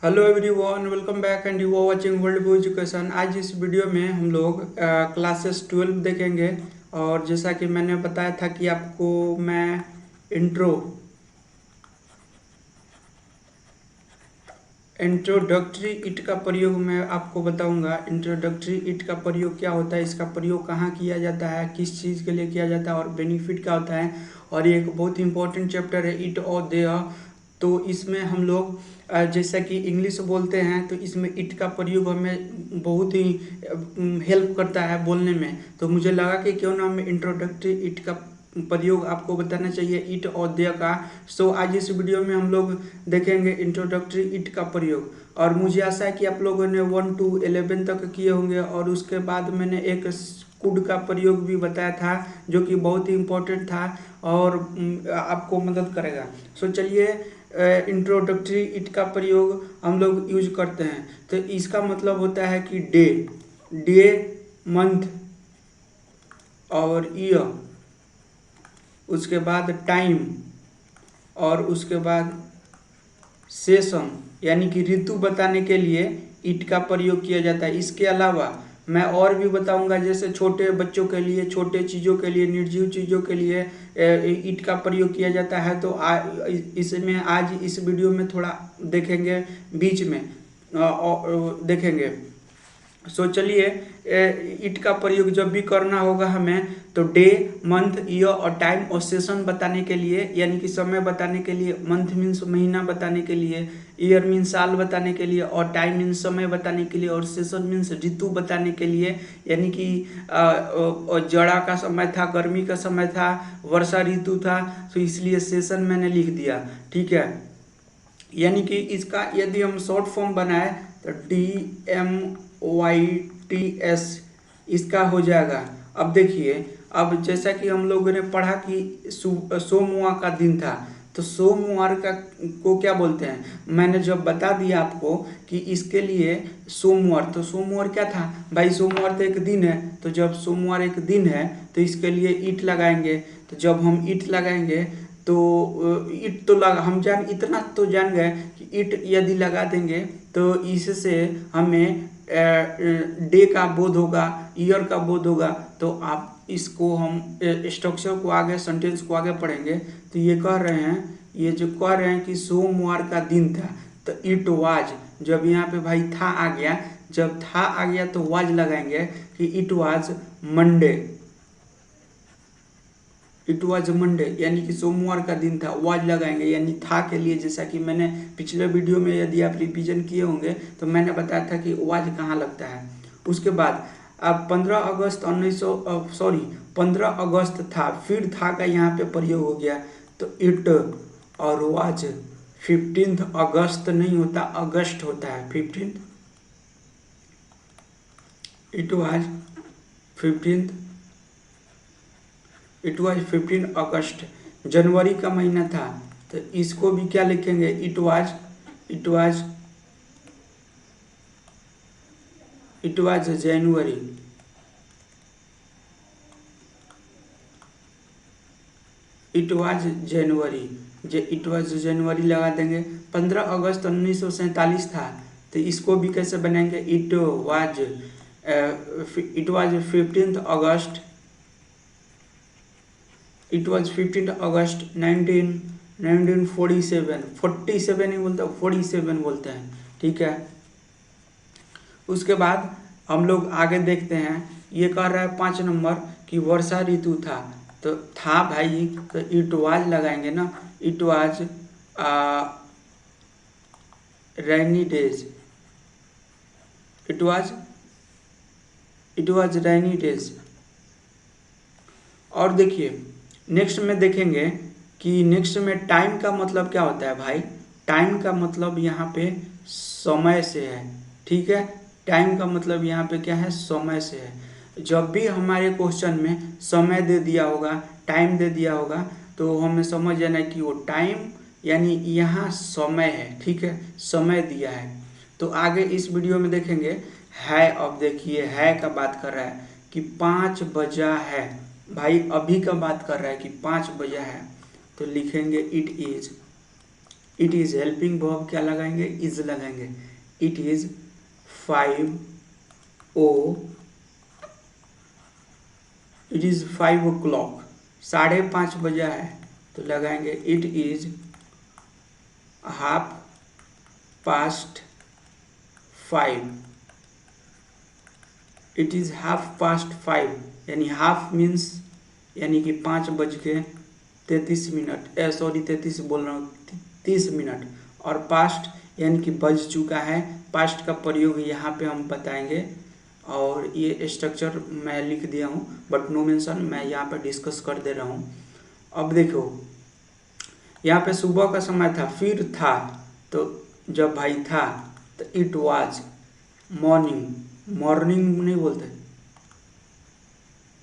Hello everyone, welcome back and you are watching world book education. आज इस video में हम लोग क्लासेस 12 देखेंगे। और जैसा कि मैंने बताया था कि आपको मैं इंट्रोडक्टरी इट का प्रयोग मैं आपको बताऊंगा। इंट्रोडक्टरी इट का प्रयोग क्या होता है, इसका प्रयोग कहाँ किया जाता है, किस चीज़ के लिए किया जाता है और बेनिफिट क्या होता है। और ये एक बहुत इंपॉर्टेंट चैप्टर है, इट और देयर। तो इसमें हम लोग जैसा कि इंग्लिश बोलते हैं तो इसमें इट का प्रयोग हमें बहुत ही हेल्प करता है बोलने में। तो मुझे लगा कि क्यों ना हमें इंट्रोडक्टरी इट का प्रयोग आपको बताना चाहिए, इट और देयर का। सो आज इस वीडियो में हम लोग देखेंगे इंट्रोडक्टरी इट का प्रयोग। और मुझे आशा है कि आप लोगों ने 1 to 11 तक किए होंगे। और उसके बाद मैंने एक कुड का प्रयोग भी बताया था जो कि बहुत ही इम्पोर्टेंट था और आपको मदद करेगा। सो चलिए, इंट्रोडक्टरी इट का प्रयोग हम लोग यूज करते हैं। तो इसका मतलब होता है कि डे, मंथ और ईयर, उसके बाद टाइम और उसके बाद सेशन यानी कि ऋतु बताने के लिए इट का प्रयोग किया जाता है। इसके अलावा मैं और भी बताऊंगा, जैसे छोटे बच्चों के लिए, छोटे चीज़ों के लिए, निर्जीव चीज़ों के लिए इट का प्रयोग किया जाता है। तो इसमें आज इस वीडियो में थोड़ा देखेंगे, बीच में देखेंगे। सो चलिए, इट का प्रयोग जब भी करना होगा हमें तो डे, मंथ, ईयर और टाइम और सेशन बताने के लिए, यानी कि समय बताने के लिए। मंथ मीन्स महीना बताने के लिए, ईयर मीन्स साल बताने के लिए और टाइम मीन्स समय बताने के लिए और सेशन मीन्स ऋतु बताने के लिए। यानी कि जाड़ा का समय था, गर्मी का समय था, वर्षा ऋतु था, तो इसलिए सेशन मैंने लिख दिया। ठीक है, यानी कि इसका यदि हम शॉर्ट फॉर्म बनाए तो DMYTS इसका हो जाएगा। अब देखिए, अब जैसा कि हम लोगों ने पढ़ा कि सोमवार का दिन था, तो सोमवार का को क्या बोलते हैं, मैंने जब बता दिया आपको कि इसके लिए सोमवार, तो सोमवार क्या था भाई, सोमवार तो एक दिन है। तो जब सोमवार एक दिन है तो इसके लिए ईट लगाएंगे। तो जब हम ईट लगाएंगे तो ईट तो लगा, हम इतना तो जान गए कि ईट यदि लगा देंगे तो इससे हमें डे का बोध होगा, ईयर का बोध होगा। तो आप इसको हम स्ट्रक्चर को आगे, सेंटेंस को आगे पढ़ेंगे। तो ये कह रहे हैं, ये जो कह रहे हैं कि सोमवार का दिन था, तो इट वाज, जब यहाँ पे भाई था आ गया, जब था आ गया तो वाज लगाएंगे कि it was Monday. It was Monday यानी कि सोमवार का दिन था, वाज लगाएंगे यानी था के लिए। जैसा कि मैंने पिछले वीडियो में, यदि आप रिवीजन किए होंगे तो मैंने बताया था कि वाज कहाँ लगता है। उसके बाद अब 15 अगस्त 15 अगस्त था, फिर था का यहाँ पे प्रयोग हो गया। तो इट और वाज 15 अगस्त नहीं होता, अगस्त होता है 15। It was 15, it was 15 August, जनवरी का महीना था। तो इसको भी क्या लिखेंगे, it was, it was, it was January. It was January, it was January लगा देंगे। 15 अगस्त 1947 था, तो इसको भी कैसे बनाएंगे, it was, it was 15 August, it was 15 अगस्त 1947, 47 ही बोलते हैं, 47 बोलते हैं। ठीक है, उसके बाद हम लोग आगे देखते हैं। ये कह रहा है 5 नंबर कि वर्षा ऋतु था। तो था भाई, तो इट वाज लगाएंगे ना, it was rainy days, it was, it was rainy days. और देखिए नेक्स्ट में देखेंगे कि नेक्स्ट में टाइम का मतलब क्या होता है भाई। टाइम का मतलब यहाँ पे समय से है। ठीक है, टाइम का मतलब यहाँ पे क्या है, समय से है। जब भी हमारे क्वेश्चन में समय दे दिया होगा, टाइम दे दिया होगा, तो हमें समझ जाना है कि वो टाइम यानी यहाँ समय है। ठीक है, समय दिया है। तो आगे इस वीडियो में देखेंगे है। अब देखिए है का बात कर रहा है कि 5 बजा है, भाई अभी का बात कर रहा है कि 5 बजा है। तो लिखेंगे it is, it is helping verb क्या लगाएंगे, इज लगाएंगे। It is 5 it is 5 o'clock, 5:30 बजा है, तो लगाएंगे इट इज़ 5:30। इट इज़ 5:30, यानी हाफ मीन्स यानी कि 5:33, सॉरी 33 बोल रहा हूँ, 30 मिनट। और पास्ट यानी कि बज चुका है। पास्ट का प्रयोग यहाँ पे हम बताएंगे, और ये स्ट्रक्चर मैं लिख दिया हूँ, बट नो मेंशन, मैं यहाँ पे डिस्कस कर दे रहा हूँ। अब देखो यहाँ पे सुबह का समय था, फिर था, तो जब भाई था तो इट वाज मॉर्निंग। मॉर्निंग नहीं बोलते,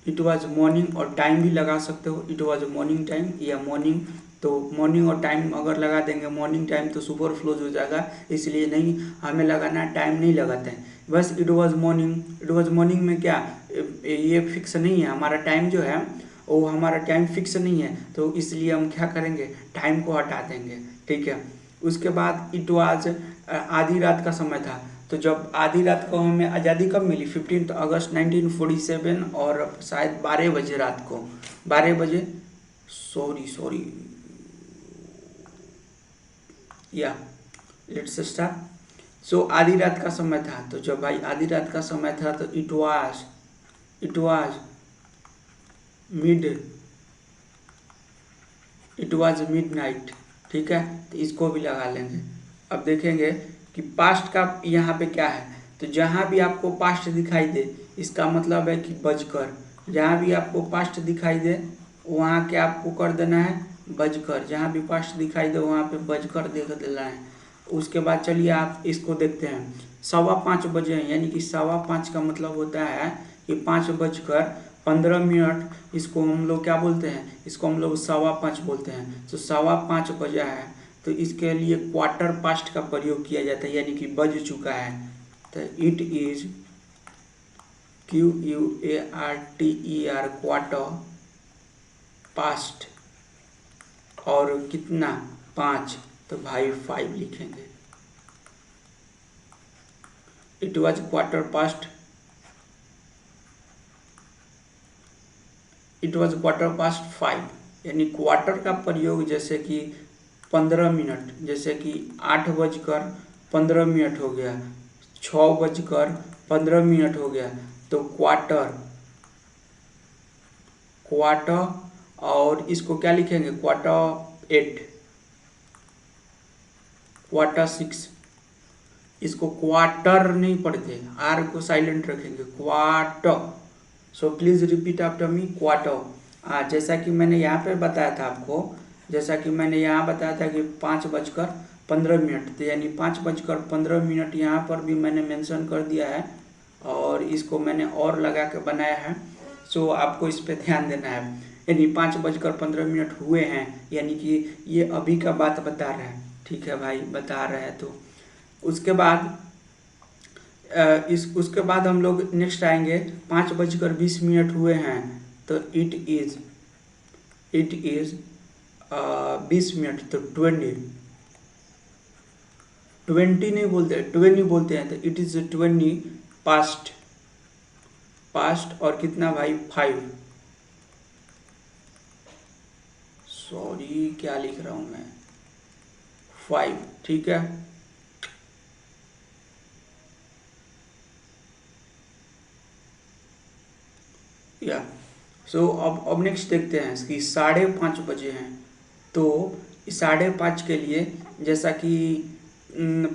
इट वाज मॉर्निंग, और टाइम भी लगा सकते हो, इट वाज मॉर्निंग टाइम या मॉर्निंग। तो मॉर्निंग और टाइम अगर लगा देंगे, मॉर्निंग टाइम तो सुपर फ्लोज हो जाएगा, इसलिए नहीं हमें लगाना, टाइम नहीं लगाते हैं, बस it was morning. It was morning में क्या, ये फिक्स नहीं है हमारा टाइम जो है, वो हमारा टाइम फिक्स नहीं है, तो इसलिए हम क्या करेंगे, टाइम को हटा देंगे, ठीक है। उसके बाद इट वाज आधी रात का समय था, तो जब आधी रात को हमें आज़ादी कब मिली, 15 अगस्त 1947, और शायद 12 बजे रात को, 12 बजे, सॉरी या लेट्स स्टार्ट। सो आधी रात का समय था, तो जब भाई आधी रात का समय था तो इट वाज मिडनाइट, ठीक है, तो इसको भी लगा लेंगे। अब देखेंगे कि पास्ट का यहाँ पे क्या है, तो जहाँ भी आपको पास्ट दिखाई दे इसका मतलब है कि बजकर, जहाँ भी आपको पास्ट दिखाई दे वहाँ क्या आपको कर देना है, बजकर, जहाँ भी पास्ट दिखाई दे वहाँ पे बजकर देख देना है। उसके बाद चलिए आप इसको देखते हैं, 5:15 हैं, यानी कि 5:15 का मतलब होता है कि 5:15, इसको हम लोग क्या बोलते हैं, इसको हम लोग 5:15 बोलते हैं। तो 5:15 बजा है, तो इसके लिए क्वार्टर पास्ट का प्रयोग किया जाता है, यानी कि बज चुका है। तो it is QUARTER, quarter past, और कितना, 5, तो भाई 5 लिखेंगे। It was quarter past, it was quarter past 5, यानी क्वार्टर का प्रयोग जैसे कि 15 मिनट, जैसे कि 8:15 हो गया, 6:15 हो गया, तो क्वार्टर, और इसको क्या लिखेंगे, Q8, Q6, इसको क्वार्टर नहीं पढ़ते, आर को साइलेंट रखेंगे, quarter. So please repeat after me, quarter. जैसा कि मैंने यहाँ पे बताया था आपको, जैसा कि मैंने यहाँ बताया था कि 5:15, तो यानी 5:15 यहाँ पर भी मैंने मेंशन कर दिया है, और इसको मैंने और लगा के बनाया है। सो आपको इस पे ध्यान देना है, यानी 5:15 हुए हैं, यानी कि ये अभी का बात बता रहे हैं, ठीक है भाई, बता रहे हैं। तो उसके बाद उसके बाद हम लोग नेक्स्ट आएंगे, 5:20 हुए हैं, तो इट इज 20 मिनट, तो 20 नहीं बोलते, 20 बोलते हैं, तो इट इज 20 पास्ट, और कितना भाई, 5, सॉरी क्या लिख रहा हूं मैं, 5, ठीक है। या सो अब नेक्स्ट देखते हैं कि 5:30 बजे हैं, तो 5:30 के लिए जैसा कि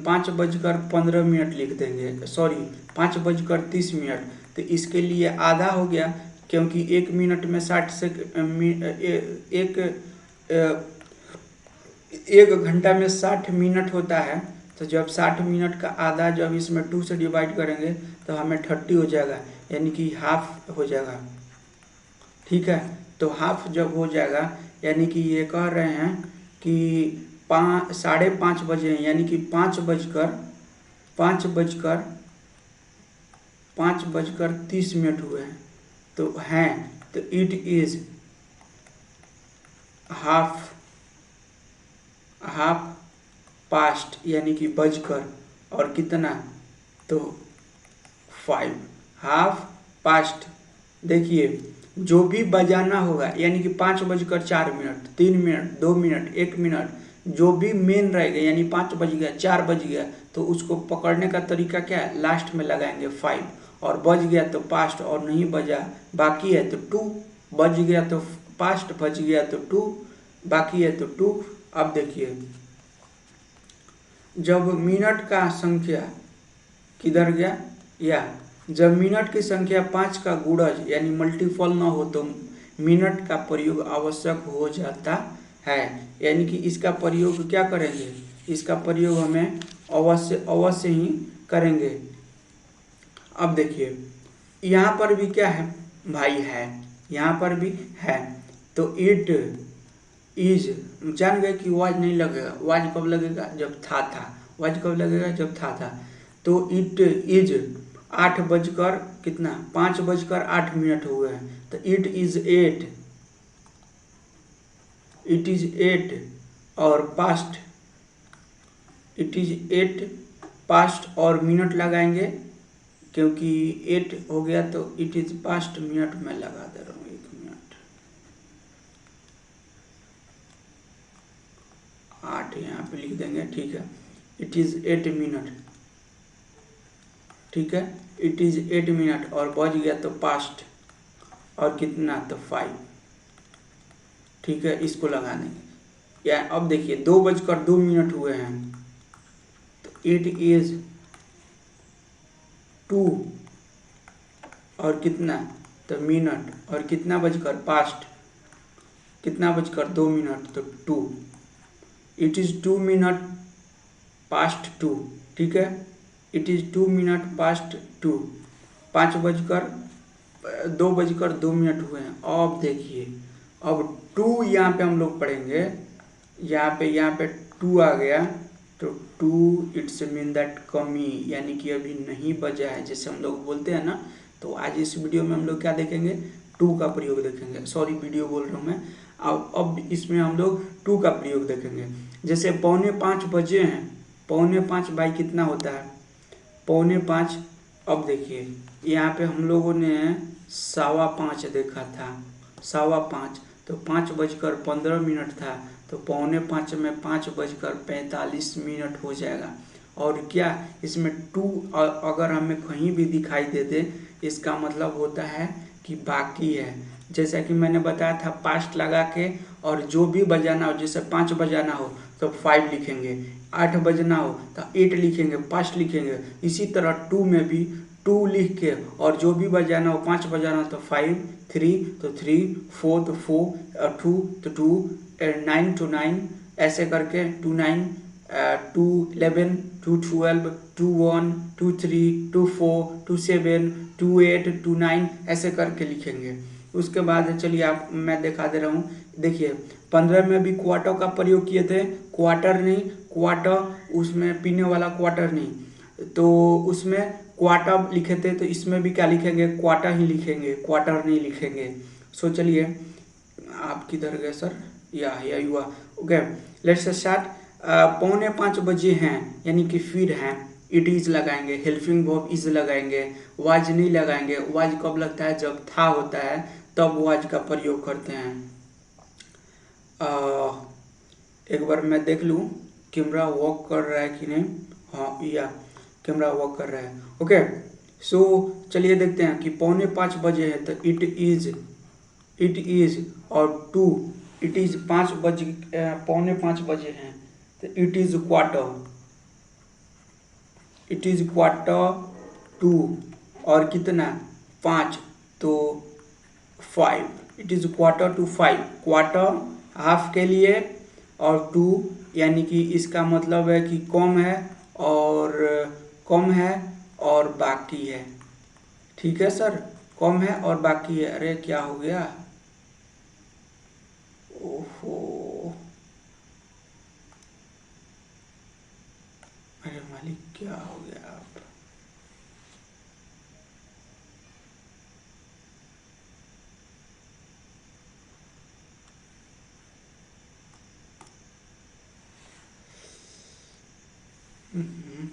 5:15 लिख देंगे, सॉरी 5:30, तो इसके लिए आधा हो गया, क्योंकि 1 मिनट में 60 सेकंड, एक घंटा में 60 मिनट होता है, तो जब 60 मिनट का आधा जब इसमें 2 से डिवाइड करेंगे तो हमें 30 हो जाएगा, यानी कि हाफ हो जाएगा, ठीक है। तो हाफ जब हो जाएगा, यानी कि ये कह रहे हैं कि 5:30 बजे हैं, यानी कि 5:30 हुए हैं, तो हैं, तो इट इज हाफ पास्ट यानी कि बजकर, और कितना, तो 5, हाफ पास्ट। देखिए जो भी बजाना होगा यानी कि 5:04, 3 मिनट, 2 मिनट, 1 मिनट, जो भी मेन रहेगा यानी 5 बज गया, 4 बज गया, तो उसको पकड़ने का तरीका क्या है, लास्ट में लगाएंगे 5, और बज गया तो पास्ट, और नहीं बजा बाकी है तो 2, बज गया तो पास्ट, बज गया तो 2, बाकी है तो 2। अब देखिए जब मिनट का संख्या किधर गया, या जब मिनट की संख्या 5 का गुणज यानी मल्टीपल ना हो तो मिनट का प्रयोग आवश्यक हो जाता है। यानी कि इसका प्रयोग क्या करेंगे, इसका प्रयोग हमें अवश्य ही करेंगे। अब देखिए यहाँ पर भी क्या है भाई, है, यहाँ पर भी है, तो इट इज, जान गए कि वाज नहीं लगेगा, वाज कब लगेगा, जब था, वाज कब लगेगा, जब था। तो इट इज 8 बजकर कितना, 5:08 हुए हैं, तो इट इज 8, इट इज 8, और पास्ट, इट इज 8 पास्ट, और मिनट लगाएंगे क्योंकि 8 हो गया तो इट इज पास्ट, मिनट में लगा दे रहा हूँ, 1 मिनट, 8 यहाँ पे लिख देंगे, ठीक है, इट इज 8 मिनट, ठीक है, इट इज 8 मिनट, और बज गया तो पास्ट, और कितना, तो 5, ठीक है, इसको लगा देंगे। या अब देखिए 2:02 हुए हैं, तो इट इज 2, और कितना, तो मिनट, और कितना बजकर, पास्ट, कितना बजकर 2 मिनट, तो 2, इट इज 2 मिनट पास्ट 2, ठीक है, इट इज 2 मिनट पास्ट 2, 2:02 हुए हैं। अब देखिए अब 2 यहाँ पे हम लोग पढ़ेंगे, यहाँ पे 2 आ गया, तो 2 इट्स मीन दैट कमी, यानी कि अभी नहीं बजा है, जैसे हम लोग बोलते हैं ना। तो आज इस वीडियो में हम लोग क्या देखेंगे, 2 का प्रयोग देखेंगे, सॉरी वीडियो बोल रहा हूँ मैं। अब इसमें हम लोग 2 का प्रयोग देखेंगे। जैसे 4:45 बजे हैं, 4:45 बाई कितना होता है, 4:45। अब देखिए यहाँ पे हम लोगों ने 5:15 देखा था, 5:15, तो 5:15 था, तो 4:45 में 5:45 हो जाएगा। और क्या इसमें 2 अगर हमें कहीं भी दिखाई दे दे, इसका मतलब होता है कि बाकी है। जैसा कि मैंने बताया था, पास्ट लगा के, और जो भी बजाना हो, जैसे 5 बजाना हो तो 5 लिखेंगे, 8 बजना हो तो 8 लिखेंगे, पास्ट लिखेंगे। इसी तरह 2 में भी 2 लिख के, और जो भी बजाना हो, 5 बजाना हो तो 5, 3 तो 3, 4 तो 4, 2 तो 2, 9 तो 9, ऐसे करके 2 9, 2 11, 2 12, 2 1, 2 3, 2 4, 2 7, 2 8, 2 9, ऐसे करके लिखेंगे। उसके बाद चलिए आप, मैं दिखा दे रहा हूँ। देखिए 15 में भी क्वार्टर का प्रयोग किए थे, क्वार्टर नहीं, क्वार्टर उसमें पीने वाला क्वार्टर नहीं, तो उसमें क्वार्टर लिखे थे, तो इसमें भी क्या लिखेंगे, क्वार्टर ही लिखेंगे, क्वार्टर नहीं लिखेंगे। सो चलिए, आप किधर गए सर, या हुआ, ओके, लेट्स स्टार्ट। 4:45 बजे हैं यानी कि फिर हैं, इट इज लगाएंगे, हेल्पिंग वर्ब इज लगाएंगे, वाज नहीं लगाएंगे। वाज कब लगता है, जब था होता है तब वाज का प्रयोग करते हैं। एक बार मैं देख लूँ कैमरा वर्क कर रहा है कि नहीं। हाँ, या कैमरा वर्क कर रहा है, ओके। सो चलिए देखते हैं कि 4:45 बजे है, तो इट इज और 2, इट इज 4:45 बजे हैं, तो इट इज क्वार्टर 2, और कितना, 5, तो 5, it is quarter to 5, quarter half के लिए, और 2 यानी कि इसका मतलब है कि कम है और बाकी है, ठीक है सर, कम है और बाकी है। अरे क्या हो गया, ओहो, अरे मालिक क्या हो गया आप, Mhm.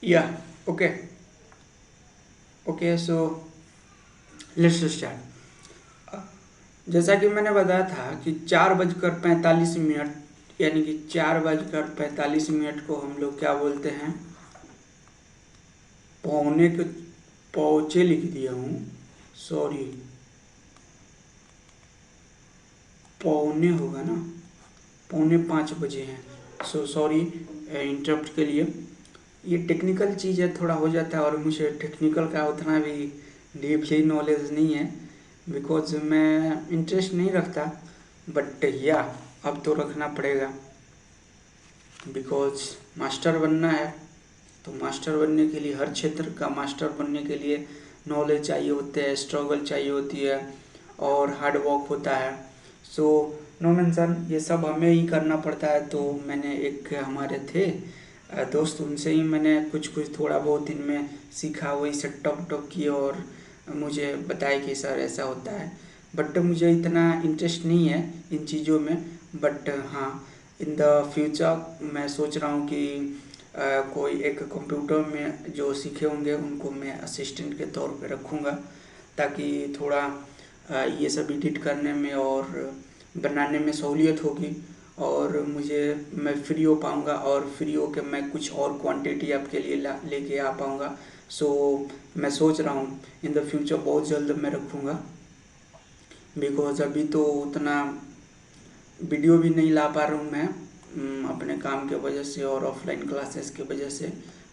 Yeah, okay. Okay, so let's start. जैसा कि मैंने बताया था कि 4:45 यानी कि 4:45 को हम लोग क्या बोलते हैं, पौने के पौचे लिख दिया हूँ, सॉरी, पौने होगा ना, 4:45 हैं। सो सॉरी इंटरप्ट के लिए। ये टेक्निकल चीज़ है, थोड़ा हो जाता है, और मुझे टेक्निकल का उतना भी डीपली नॉलेज नहीं है, बिकॉज मैं इंटरेस्ट नहीं रखता, बट या अब तो रखना पड़ेगा, बिकॉज मास्टर बनना है। तो मास्टर बनने के लिए, हर क्षेत्र का मास्टर बनने के लिए नॉलेज चाहिए होते हैं, स्ट्रगल चाहिए होती है, और हार्ड वर्क होता है। सो नो मेंशन, ये सब हमें ही करना पड़ता है। तो मैंने एक हमारे थे दोस्त, उनसे ही मैंने कुछ कुछ थोड़ा बहुत इनमें सीखा, वही से टॉप टॉप किए, और मुझे बताया कि सर ऐसा होता है। बट मुझे इतना इंटरेस्ट नहीं है इन चीज़ों में। बट हाँ, इन द फ्यूचर मैं सोच रहा हूँ कि कोई एक कंप्यूटर में जो सीखे होंगे उनको मैं असिस्टेंट के तौर पे रखूँगा, ताकि थोड़ा ये सब एडिट करने में और बनाने में सहूलियत होगी, और मैं फ्री हो पाऊँगा, और फ्री हो के मैं कुछ और क्वांटिटी आपके लिए लेके आ पाऊँगा। सो मैं सोच रहा हूँ इन द फ्यूचर बहुत जल्द मैं रखूँगा, बिकॉज अभी तो उतना वीडियो भी नहीं ला पा रहा हूँ मैं, अपने काम के वजह से और ऑफलाइन क्लासेस की वजह से।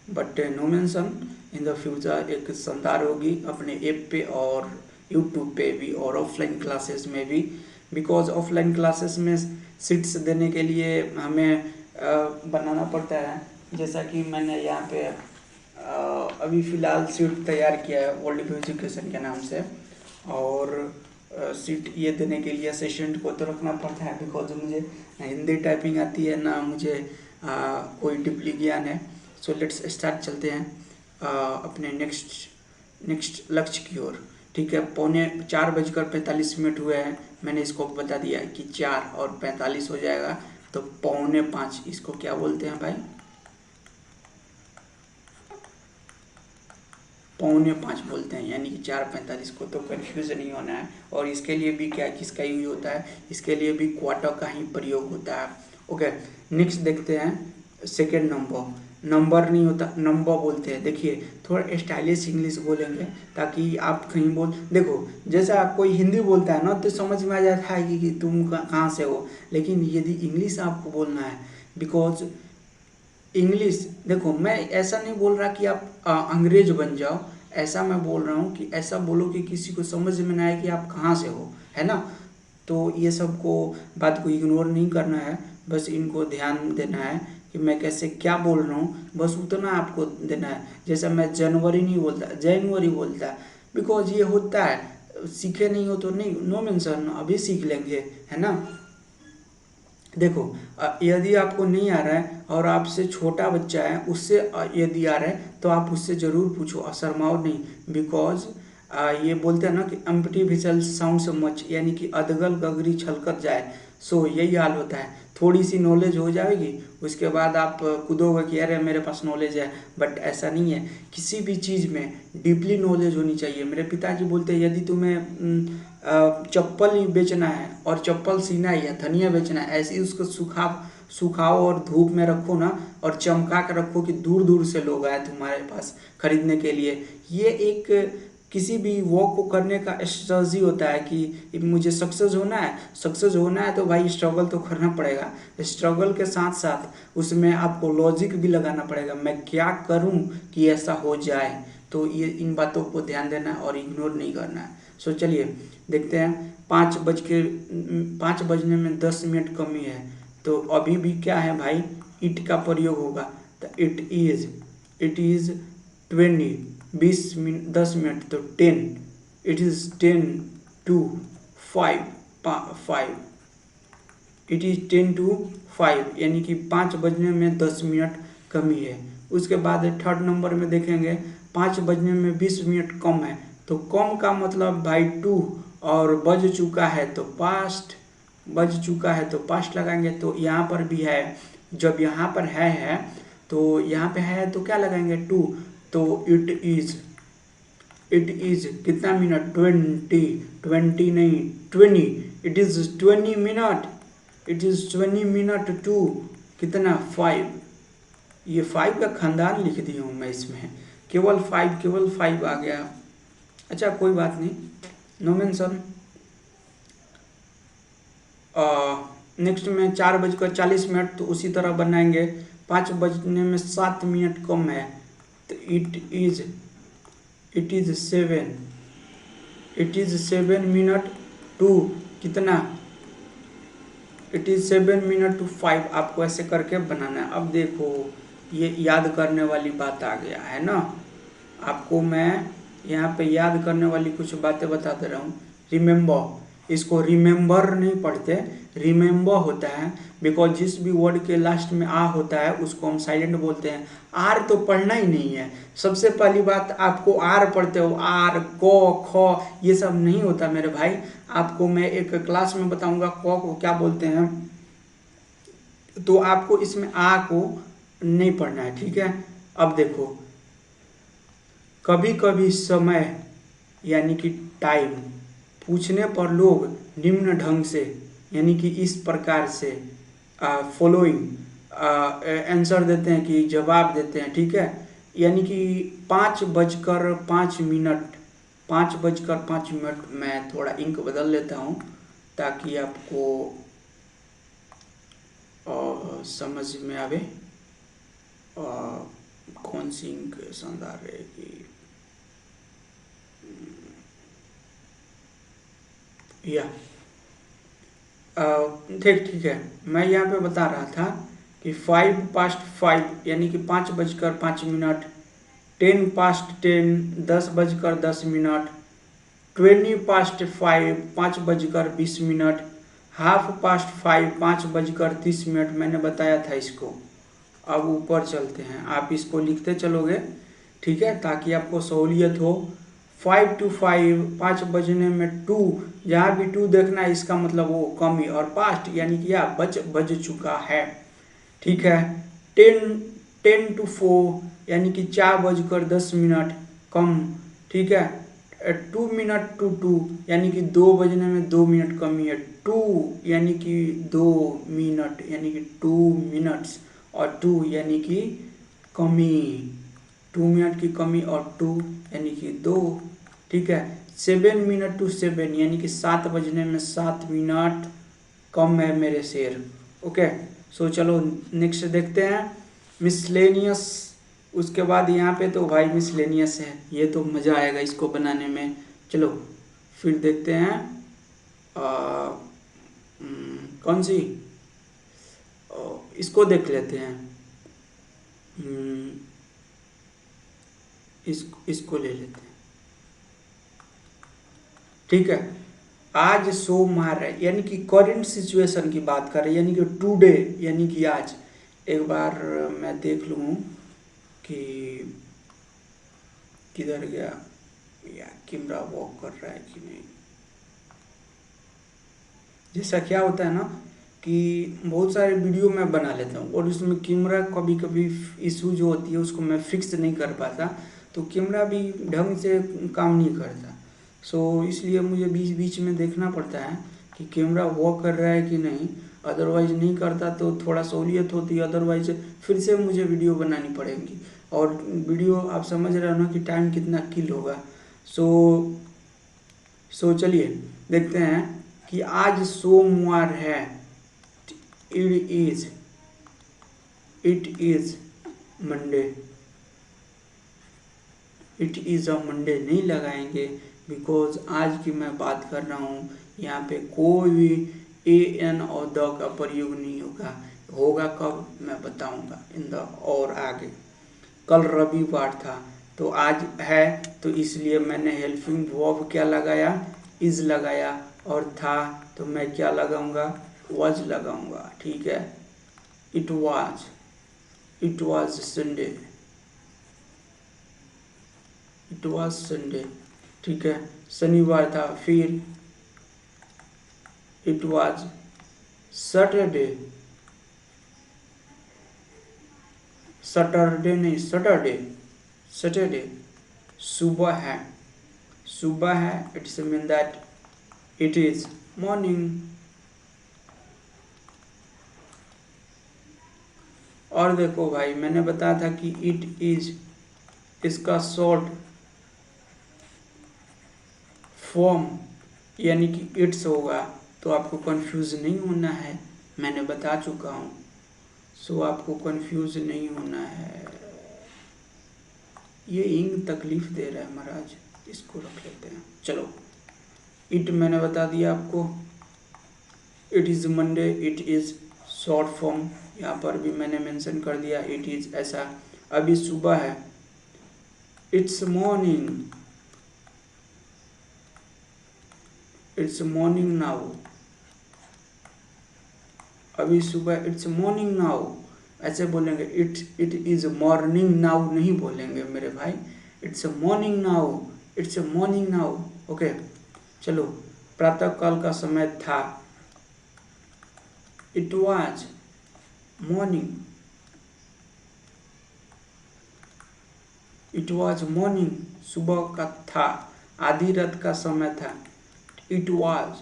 But no mention, in the future एक शानदार होगी अपने ऐप पे और यूट्यूब पे भी, और ऑफलाइन क्लासेस में भी, बिकॉज ऑफलाइन क्लासेस में सीट्स देने के लिए हमें बनाना पड़ता है। जैसा कि मैंने यहाँ पे अभी फ़िलहाल सीट तैयार किया है वर्ल्ड एजुकेशन के नाम से, और सीट ये देने के लिए असिस्टेंट को तो रखना पड़ता है, बिकॉज मुझे हिंदी टाइपिंग आती है ना, मुझे कोई डीपली ज्ञान है। सो लेट्स स्टार्ट, चलते हैं अपने नेक्स्ट लक्ष्य की ओर। ठीक है, 4:45 हुए हैं, मैंने इसको बता दिया कि 4:45 हो जाएगा, तो 4:45 इसको क्या बोलते हैं भाई, 4:45 बोलते हैं, यानी कि 4:45 को, तो कन्फ्यूज नहीं होना है। और इसके लिए भी क्या, किसका यूज होता है, इसके लिए भी क्वार्टर का ही प्रयोग होता है। ओके, नेक्स्ट देखते हैं। सेकेंड नंबर नहीं होता, नंबर बोलते हैं। देखिए, थोड़ा स्टाइलिश इंग्लिश बोलेंगे, ताकि आप कहीं देखो, जैसा कोई हिंदी बोलता है ना तो समझ में आ जाता है कि तुम कहाँ से हो, लेकिन यदि इंग्लिश आपको बोलना है, बिकॉज इंग्लिश, देखो मैं ऐसा नहीं बोल रहा कि आप अंग्रेज बन जाओ, ऐसा मैं बोल रहा हूँ कि ऐसा बोलो कि किसी को समझ में ना आए कि आप कहाँ से हो, है ना। तो ये सब को बात को इग्नोर नहीं करना है, बस इनको ध्यान देना है कि मैं कैसे क्या बोल रहा हूँ, बस उतना आपको देना है। जैसा मैं जनवरी नहीं बोलता, जनवरी बोलता, बिकॉज ये होता है, सीखे नहीं हो तो नहीं, नो मेंशन, अभी सीख लेंगे, है ना। देखो, यदि आपको नहीं आ रहा है और आपसे छोटा बच्चा है, उससे यदि आ रहा है तो आप उससे ज़रूर पूछो, शर्माओ नहीं, बिकॉज ये बोलते हैं ना कि एम्प्टी व्हिसल साउंड्स मच, यानी कि अधगल गगरी छलकत जाए। सो यही हाल होता है, थोड़ी सी नॉलेज हो जाएगी, उसके बाद आप कूदोगे कि अरे मेरे पास नॉलेज है, बट ऐसा नहीं है। किसी भी चीज़ में डीपली नॉलेज होनी चाहिए। मेरे पिताजी बोलते हैं, यदि तुम्हें चप्पल ही बेचना है और चप्पल सीना ही है, धनिया बेचना है, ऐसे ही उसको सुखाओ और धूप में रखो ना, और चमका कर रखो कि दूर दूर से लोग आए तुम्हारे पास खरीदने के लिए। ये एक किसी भी वर्क को करने का स्ट्रेटजी होता है कि मुझे सक्सेस होना है तो भाई स्ट्रगल तो करना पड़ेगा। स्ट्रगल के साथ साथ उसमें आपको लॉजिक भी लगाना पड़ेगा, मैं क्या करूं कि ऐसा हो जाए। तो ये इन बातों को ध्यान देना है और इग्नोर नहीं करना है। सो चलिए देखते हैं, 5 बजने में 10 मिनट कमी है, तो अभी भी क्या है भाई, इट का प्रयोग होगा। तो इट इज़ 20 10 मिनट, तो 10, it is 10 to 5, it is 10 to 5, यानी कि 5 बजने में 10 मिनट कमी है। उसके बाद थर्ड नंबर में देखेंगे, 5 बजने में 20 मिनट कम है, तो कम का मतलब भाई 2, और बज चुका है तो पास्ट, बज चुका है तो पास्ट लगाएंगे। तो यहाँ पर भी है, जब यहाँ पर है तो यहाँ पे है तो क्या लगाएंगे, टू। तो इट इज कितना मिनट, 20 नहीं 20, it is 20 minute, it is 20 minute to कितना 5। ये 5 का खानदान लिख दिया हूँ मैं इसमें, केवल 5 आ गया। अच्छा कोई बात नहीं, नो मेंशन। नेक्स्ट में 4:40 तो उसी तरह बनाएंगे, 5 बजने में 7 मिनट कम है तो इट इज 7 मिनट टू कितना, इट इज 7 मिनट टू 5। आपको ऐसे करके बनाना है। अब देखो ये याद करने वाली बात आ गया है ना, आपको मैं यहाँ पे याद करने वाली कुछ बातें बता दे रहा हूँ। रिमेम्बर, इसको रिमेम्बर नहीं पढ़ते, रिमेम्बर होता है, बिकॉज जिस भी वर्ड के लास्ट में आ होता है उसको हम साइलेंट बोलते हैं। आर तो पढ़ना ही नहीं है। सबसे पहली बात, आपको आर पढ़ते हो, आर क ख ये सब नहीं होता मेरे भाई। आपको मैं एक क्लास में बताऊंगा क को क्या बोलते हैं, तो आपको इसमें आ को नहीं पढ़ना है, ठीक है। अब देखो, कभी कभी समय यानी कि टाइम पूछने पर लोग निम्न ढंग से यानी कि इस प्रकार से फॉलोइंग आंसर देते हैं कि जवाब देते हैं, ठीक है। यानी कि 5:05 मैं थोड़ा इंक बदल लेता हूँ ताकि आपको समझ में आवे कौन सी इंक शानदार रहेगी। या ठीक है, मैं यहाँ पे बता रहा था कि 5:05 यानी कि 5:05, 10:10, 10:10, 20:05, 5:20, 5:30, 5:30 मैंने बताया था इसको। अब ऊपर चलते हैं, आप इसको लिखते चलोगे, ठीक है, ताकि आपको सहूलियत हो। 5 to 5, 5 बजने में 2, जहाँ भी 2 देखना है इसका मतलब वो कमी, और पास्ट यानी कि यह बज चुका है, ठीक है। 10 to 4 यानी कि 4:10 कम, ठीक है। 2 मिनट टू 2 यानी कि 2 बजने में 2 मिनट कमी है। 2 यानी कि 2 मिनट यानी कि 2 मिनट्स, और 2 यानी कि कमी, 2 मिनट की कमी, और 2 यानी कि 2, ठीक है। 7 मिनट टू 7 यानी कि 7 बजने में 7 मिनट कम है मेरे शेर, ओके। सो चलो नेक्स्ट देखते हैं, मिसलेनियस। उसके बाद यहाँ पे तो भाई मिसलेनियस है, ये तो मज़ा आएगा इसको बनाने में। चलो फिर देखते हैं कौन सी, इसको देख लेते हैं। इसको ले लेते हैं, ठीक है। आज सोमवार है यानी कि करंट सिचुएशन की बात कर रहे हैं, यानी कि टुडे यानी कि आज। एक बार मैं देख लूँ कि किधर गया, या कैमरा वॉक कर रहा है कि नहीं। जैसा क्या होता है ना कि बहुत सारे वीडियो मैं बना लेता हूँ और उसमें कैमरा कभी कभी इशू जो होती है उसको मैं फिक्स नहीं कर पाता, तो कैमरा भी ढंग से काम नहीं करता। सो इसलिए मुझे बीच बीच में देखना पड़ता है कि कैमरा वर्क कर रहा है कि नहीं, अदरवाइज नहीं करता तो थोड़ा सहूलियत होती है, अदरवाइज फिर से मुझे वीडियो बनानी पड़ेगी। और वीडियो आप समझ रहे हो ना कि टाइम कितना किल होगा। सो चलिए देखते हैं कि आज सोमवार है, it is Monday. It is a Monday नहीं लगाएंगे, बिकॉज आज की मैं बात कर रहा हूँ, यहाँ पे कोई भी एन और द का प्रयोग नहीं होगा। होगा कब मैं बताऊंगा इन द और आगे। कल रविवार था तो आज है, तो इसलिए मैंने हेल्पिंग वर्ब क्या लगाया, इज लगाया, और था तो मैं क्या लगाऊंगा, वाज लगाऊंगा, ठीक है। It was Sunday, it was Sunday, ठीक है, शनिवार था। फिर इट वाज सैटरडे, सैटरडे नहीं, सैटरडे, सैटरडे सुबह है, सुबह है, it's mean that it is morning. और देखो भाई, मैंने बताया था कि इट इज, इसका शॉर्ट फॉर्म यानी कि इट्स होगा, तो आपको कंफ्यूज नहीं होना है, मैंने बता चुका हूँ। सो आपको कंफ्यूज नहीं होना है। ये इंग तकलीफ दे रहा है महाराज, इसको रख लेते हैं। चलो, इट मैंने बता दिया आपको, it is Monday, it is short form, यहाँ पर भी मैंने मेंशन कर दिया इट इज़ ऐसा। अभी सुबह है, it's morning, it's morning now. अभी सुबह, इट्स मॉर्निंग नाउ ऐसे बोलेंगे। इट इज मॉर्निंग नाउ नहीं बोलेंगे मेरे भाई, it's morning now, it's morning now. Okay, चलो, प्रातः काल का समय था, it was morning, it was morning, सुबह का था, आधी रात का समय था, it was,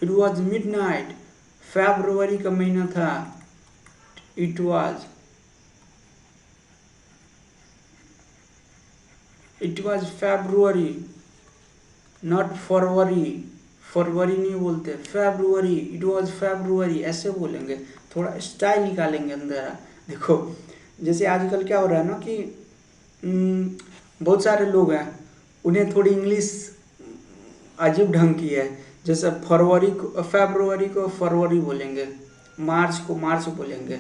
it was midnight, फरवरी का महीना था, it was, it was February, not February, फरवरी नहीं बोलते, फरवरी, इट वाज फरवरी ऐसे बोलेंगे, थोड़ा स्टाइल निकालेंगे अंदर। देखो, जैसे आजकल क्या हो रहा है ना कि बहुत सारे लोग हैं, उन्हें थोड़ी इंग्लिश अजीब ढंग की है। जैसे फरवरी को फरवरी बोलेंगे, मार्च को मार्च बोलेंगे,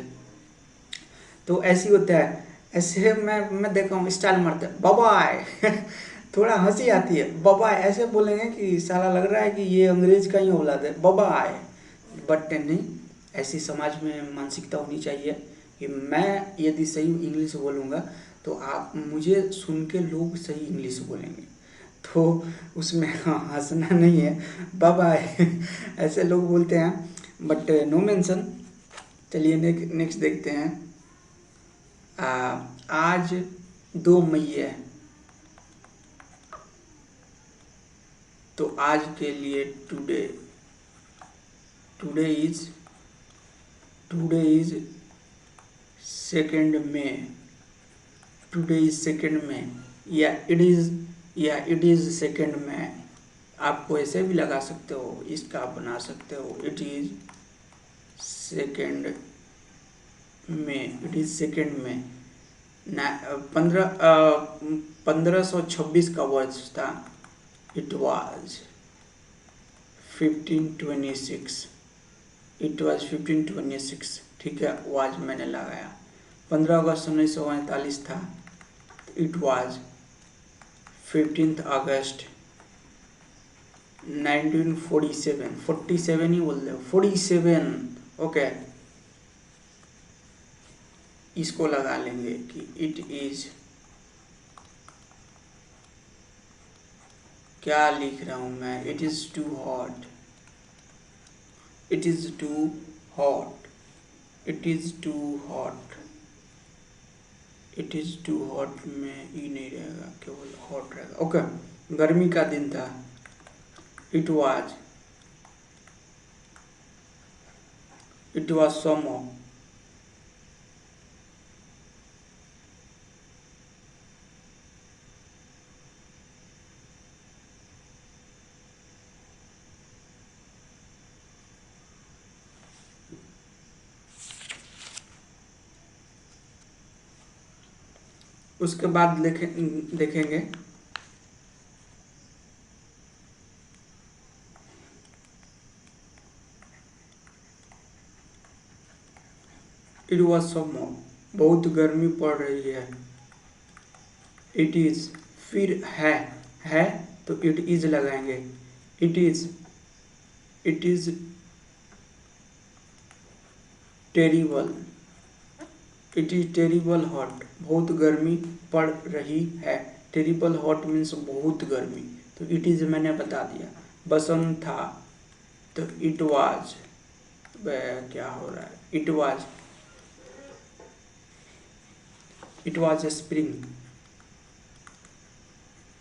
तो ऐसी होता है। ऐसे मैं देखा हूँ स्टाइल मारते हैं बाबाय थोड़ा हंसी आती है, बाबाय ऐसे बोलेंगे कि साला लग रहा है कि ये अंग्रेज का ही औलाद है, बाबाय। बट नहीं, ऐसी समाज में मानसिकता होनी चाहिए कि मैं यदि सही इंग्लिश बोलूँगा तो आप मुझे सुन के लोग सही इंग्लिश बोलेंगे, तो उसमें हंसना नहीं है, बाबाय ऐसे लोग बोलते हैं, बट नो मेंशन। चलिए नेक्स्ट देखते हैं। आज 2 मई है, तो आज के लिए today, today is 2 May, today is 2 May, या इट इज 2 मई। आपको ऐसे भी लगा सकते हो, इसका आप बना सकते हो, it is 2 May, it is 2 May. 1526 का वर्ष था, इट वाज 1526, इट वाज 1526, ठीक है, वाज मैंने लगाया। 15 अगस्त 1948 था, इट वाज 15 अगस्त 1947, 47 ही बोल रहे, 47। ओके, इसको लगा लेंगे कि इट इज, क्या लिख रहा हूं मैं, it is too hot, it is too hot, it is too hot, it is too hot में ई नहीं रहेगा, केवल हॉट रहेगा। ओके, गर्मी का दिन था, इट वाज समर, उसके बाद देखेंगे इट वॉज समर, बहुत गर्मी पड़ रही है, इट इज, फिर है तो इट इज लगाएंगे, it is terrible, it is terrible hot, बहुत गर्मी पड़ रही है, टेरिबल हॉट मीन्स बहुत गर्मी, तो इट इज मैंने बता दिया। बसंत था, तो इट वाज, क्या हो रहा है, it was spring,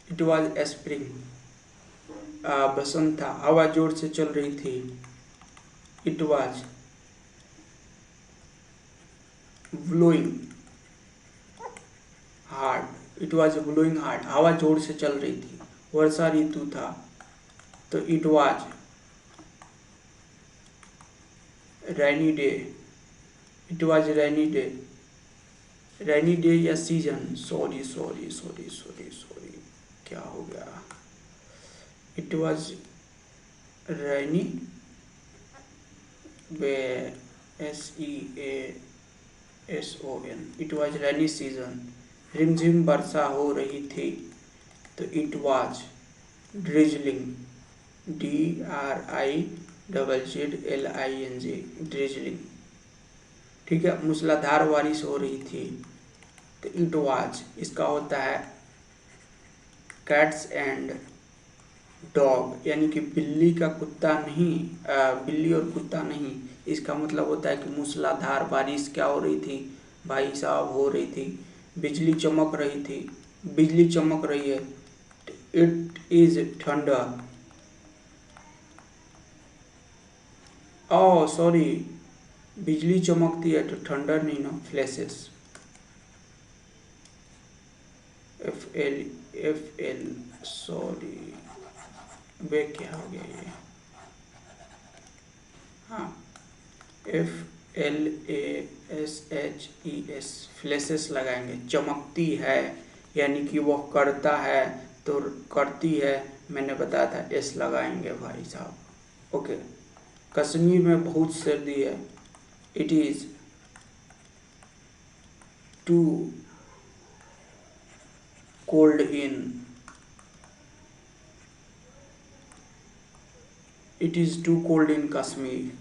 it was spring. बसंत था, हवा जोर से चल रही थी, it was blowing hard, it was blowing hard, हवा जोर से चल रही थी। वर्षा ऋतु था, तो it was rainy day, it was rainy day, rainy day या season, sorry sorry sorry sorry sorry, क्या हो गया, it was rainy, SEASON, it was rainy season. रिमझिम वर्षा हो रही थी, तो it was drizzling, DRIZZLING, drizzling. ठीक है, मूसलाधार बारिश हो रही थी, तो इट वाज, इसका होता है कैट्स एंड डॉग, यानी कि बिल्ली का कुत्ता नहीं, बिल्ली और कुत्ता नहीं, इसका मतलब होता है कि मूसलाधार बारिश क्या हो रही थी भाई साहब, हो रही थी। बिजली चमक रही थी, बिजली चमक रही है, it is thunder. Oh sorry, बिजली चमकती है तो थंडर नहीं ना, फ्लैशेस, FL सॉरी, वे क्या हो गया ये, हाँ, FLASHES, फ्लैशेस लगाएंगे। चमकती है यानी कि वह करता है, तो करती है मैंने बताया था, एस लगाएंगे भाई साहब। ओके, कश्मीर में बहुत सर्दी है, it is too cold in, it is too cold in Kashmir,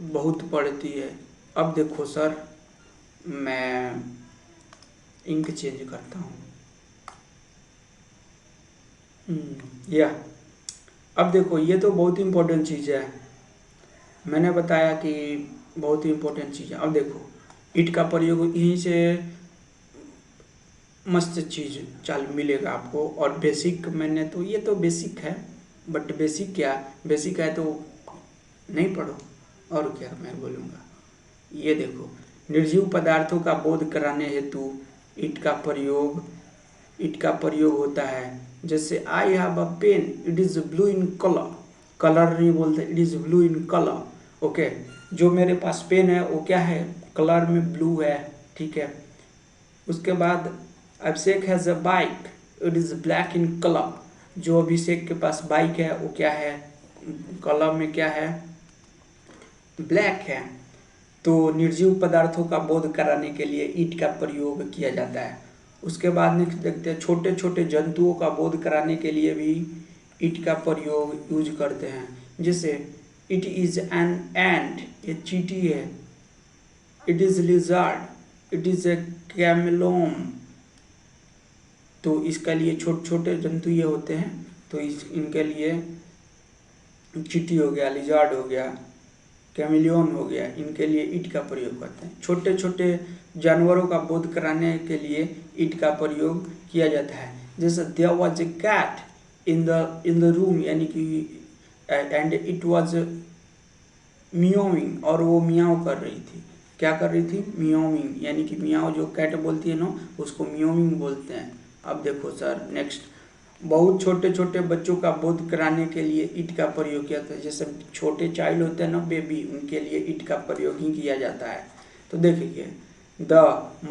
बहुत पड़ती है। अब देखो सर, मैं इंक चेंज करता हूँ, या अब देखो, ये तो बहुत इम्पोर्टेंट चीज़ है, मैंने बताया कि बहुत ही इम्पोर्टेंट चीज़ है। अब देखो, इट का प्रयोग यहीं से मस्त चीज़ चाल मिलेगा आपको, और बेसिक मैंने तो, ये तो बेसिक है, बट बेसिक क्या, बेसिक है तो नहीं पढ़ो, और क्या मैं बोलूँगा। ये देखो, निर्जीव पदार्थों का बोध कराने हेतु इट का प्रयोग होता है। जैसे I have a pen, it is blue in colour, colour नहीं बोलते, it is blue in colour. Okay, जो मेरे पास पेन है वो क्या है, कलर में ब्लू है, ठीक है। उसके बाद Abhishek has a bike, it is black in colour, जो अभिषेक के पास बाइक है वो क्या है, कलर में क्या है, ब्लैक है। तो निर्जीव पदार्थों का बोध कराने के लिए ईट का प्रयोग किया जाता है। उसके बाद नेक्स्ट देखते हैं, छोटे छोटे जंतुओं का बोध कराने के लिए भी ईट का प्रयोग यूज करते हैं। जैसे इट इज़ एन एंट, ये चींटी है, it is lizard, it is a chameleon. तो इसके लिए छोटे छोटे जंतु ये होते हैं, तो इनके लिए चींटी हो गया, लिजर्ड हो गया, कैमिलियन हो गया, इनके लिए ईट का प्रयोग करते हैं। छोटे छोटे जानवरों का बोध कराने के लिए ईट का प्रयोग किया जाता है। जैसे there was a cat in the room, यानी कि एंड इट वाज मियाविंग, और वो मियाव कर रही थी। क्या कर रही थी, मियाविंग, यानी कि मियाव जो कैट बोलती है ना, उसको मियाविंग बोलते हैं। अब देखो सर नेक्स्ट, बहुत छोटे छोटे बच्चों का बोध कराने के लिए ईट का प्रयोग किया जाता है। जैसे छोटे चाइल्ड होते हैं ना, बेबी, उनके लिए ईट का प्रयोग ही किया जाता है। तो देखिए, the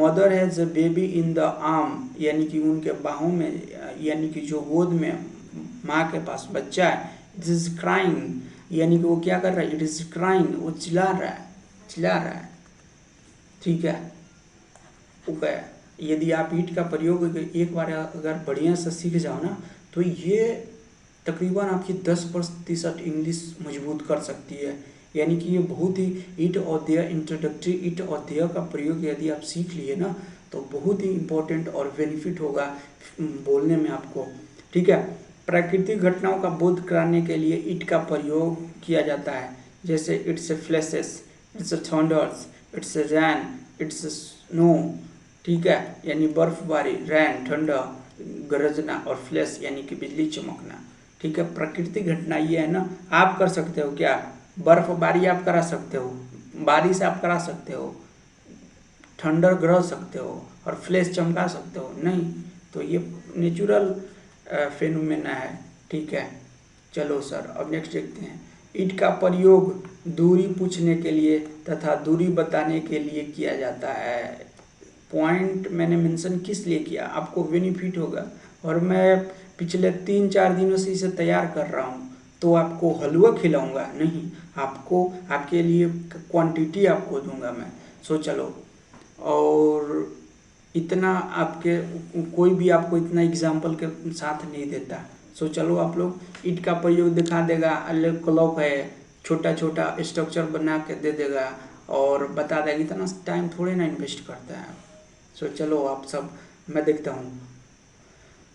mother has a baby in the arm, यानी कि उनके बाहों में, यानी कि जो गोद में माँ के पास बच्चा है, इट इज क्राइंग, यानी कि वो क्या कर रहा है, इट इज क्राइंग, वो चिल्ला रहा है, ठीक है। ओके, यदि आप ईट का प्रयोग एक बार अगर बढ़िया से सीख जाओ ना, तो ये तकरीबन आपकी 10% इंग्लिश मजबूत कर सकती है। यानी कि ये बहुत ही, ईट और देयर, इंट्रोडक्टरी ईट और देयर का प्रयोग यदि आप सीख लिए ना, तो बहुत ही इम्पोर्टेंट और बेनिफिट होगा बोलने में आपको, ठीक है। प्राकृतिक घटनाओं का बोध कराने के लिए इट का प्रयोग किया जाता है, जैसे it's flashes, it's thunders, it's rain, it's snow. ठीक है, यानी बर्फबारी, रैन, ठंडा, गरजना, और फ्लैश यानी कि बिजली चमकना। ठीक है, प्राकृतिक घटना ये है ना, आप कर सकते हो क्या? बर्फबारी आप करा सकते हो, बारिश आप करा सकते हो, थंडर गिरा सकते हो, और फ्लैश चमका सकते हो? नहीं। तो ये नेचुरल फेनोमेना है। ठीक है, चलो सर अब नेक्स्ट देखते हैं। ईंट का प्रयोग दूरी पूछने के लिए तथा दूरी बताने के लिए किया जाता है। पॉइंट मैंने मेंशन किस लिए किया, आपको बेनिफिट होगा, और मैं पिछले 3-4 दिनों से इसे तैयार कर रहा हूँ। तो आपको हलवा खिलाऊंगा नहीं, आपको आपके लिए क्वांटिटी आपको दूंगा मैं। सो चलो, और इतना आपके कोई भी आपको इतना एग्जाम्पल के साथ नहीं देता। सो चलो, आप लोग ईंट का प्रयोग दिखा देगा, अलग क्लॉक है, छोटा छोटा स्ट्रक्चर बना के दे देगा और बता देगा। इतना टाइम थोड़े ना इन्वेस्ट करता है। सो चलो आप सब, मैं देखता हूँ।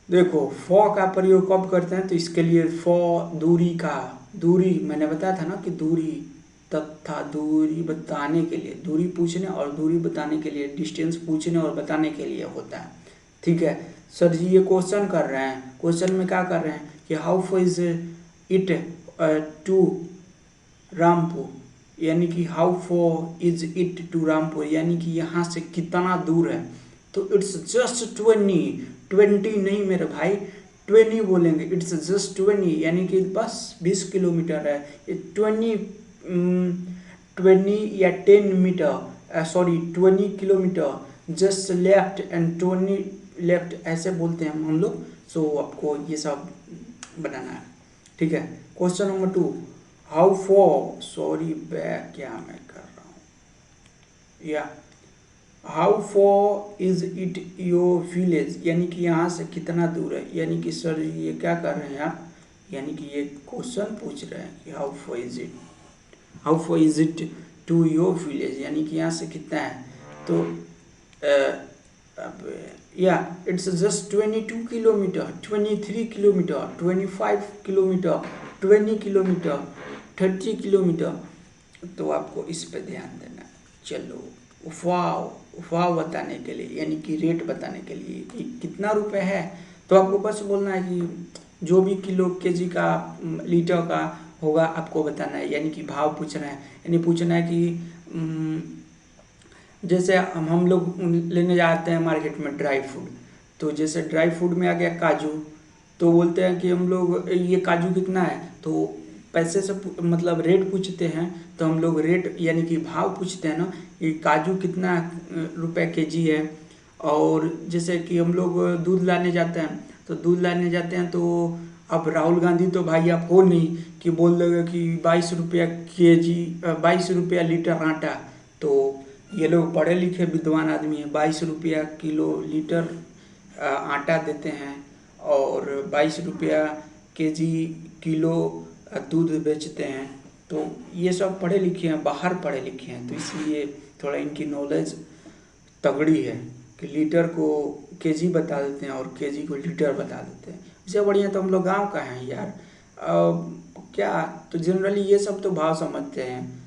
देखो, फॉ का प्रयोग कब करते हैं? तो इसके लिए फॉ दूरी का, दूरी मैंने बताया था ना कि दूरी तथा दूरी बताने के लिए, दूरी पूछने और दूरी बताने के लिए, डिस्टेंस पूछने और बताने के लिए होता है। ठीक है सर जी, ये क्वेश्चन कर रहे हैं, क्वेश्चन में क्या कर रहे हैं कि how far is it to Rampur, यानी कि how far is it to Rampur, यानी कि यहाँ से कितना दूर है। तो इट्स जस्ट 20 नहीं मेरे भाई, 20 बोलेंगे, इट्स जस्ट 20, यानी कि बस 20 किलोमीटर है। 20 या 10 metre, sorry 20 kilometre just left and 20 left, ऐसे बोलते हैं हम लोग। सो आपको ये सब बनाना है। ठीक है, question number 2, how for, sorry back, क्या मैं कर रहा हूँ, या how far is it your village, यानी कि यहाँ से कितना दूर है। यानी कि सर ये क्या कर रहे हैं आप, यानी कि ये क्वेश्चन पूछ रहे हैं कि how far is it to your village, यानी कि यहाँ से कितना है। तो अब या it's just 22 kilometre, 23 kilometre, 25 kilometre, 20 kilometre, 30 kilometre. तो आपको इस पे ध्यान देना है। चलो, वाव बताने के लिए, यानी कि रेट बताने के लिए कि कितना रुपए है, तो आपको बस बोलना है कि जो भी किलो केजी का लीटर का होगा आपको बताना है, यानी कि भाव पूछना है। यानी पूछना है कि जैसे हम लोग लेने जाते हैं मार्केट में ड्राई फ्रूट, तो जैसे ड्राई फ्रूट में आ गया काजू, तो बोलते हैं कि हम लोग ये काजू कितना है, तो पैसे से मतलब रेट पूछते हैं। तो हम लोग रेट यानी कि भाव पूछते हैं ना, ये काजू कितना रुपए केजी है। और जैसे कि हम लोग दूध लाने जाते हैं, तो दूध लाने जाते हैं, तो अब राहुल गांधी तो भाई आप हो नहीं कि बोल दोगे कि 22 रुपया केजी, 22 रुपया लीटर आटा। तो ये लोग पढ़े लिखे विद्वान आदमी हैं, 22 रुपया किलो लीटर आटा देते हैं और 22 रुपया केजी किलो दूध बेचते हैं। तो ये सब पढ़े लिखे हैं, बाहर पढ़े लिखे हैं, तो इसलिए थोड़ा इनकी नॉलेज तगड़ी है कि लीटर को केजी बता देते हैं और केजी को लीटर बता देते हैं। इससे बढ़िया तो हम लोग गांव का हैं यार। क्या तो जनरली ये सब तो भाव समझते हैं।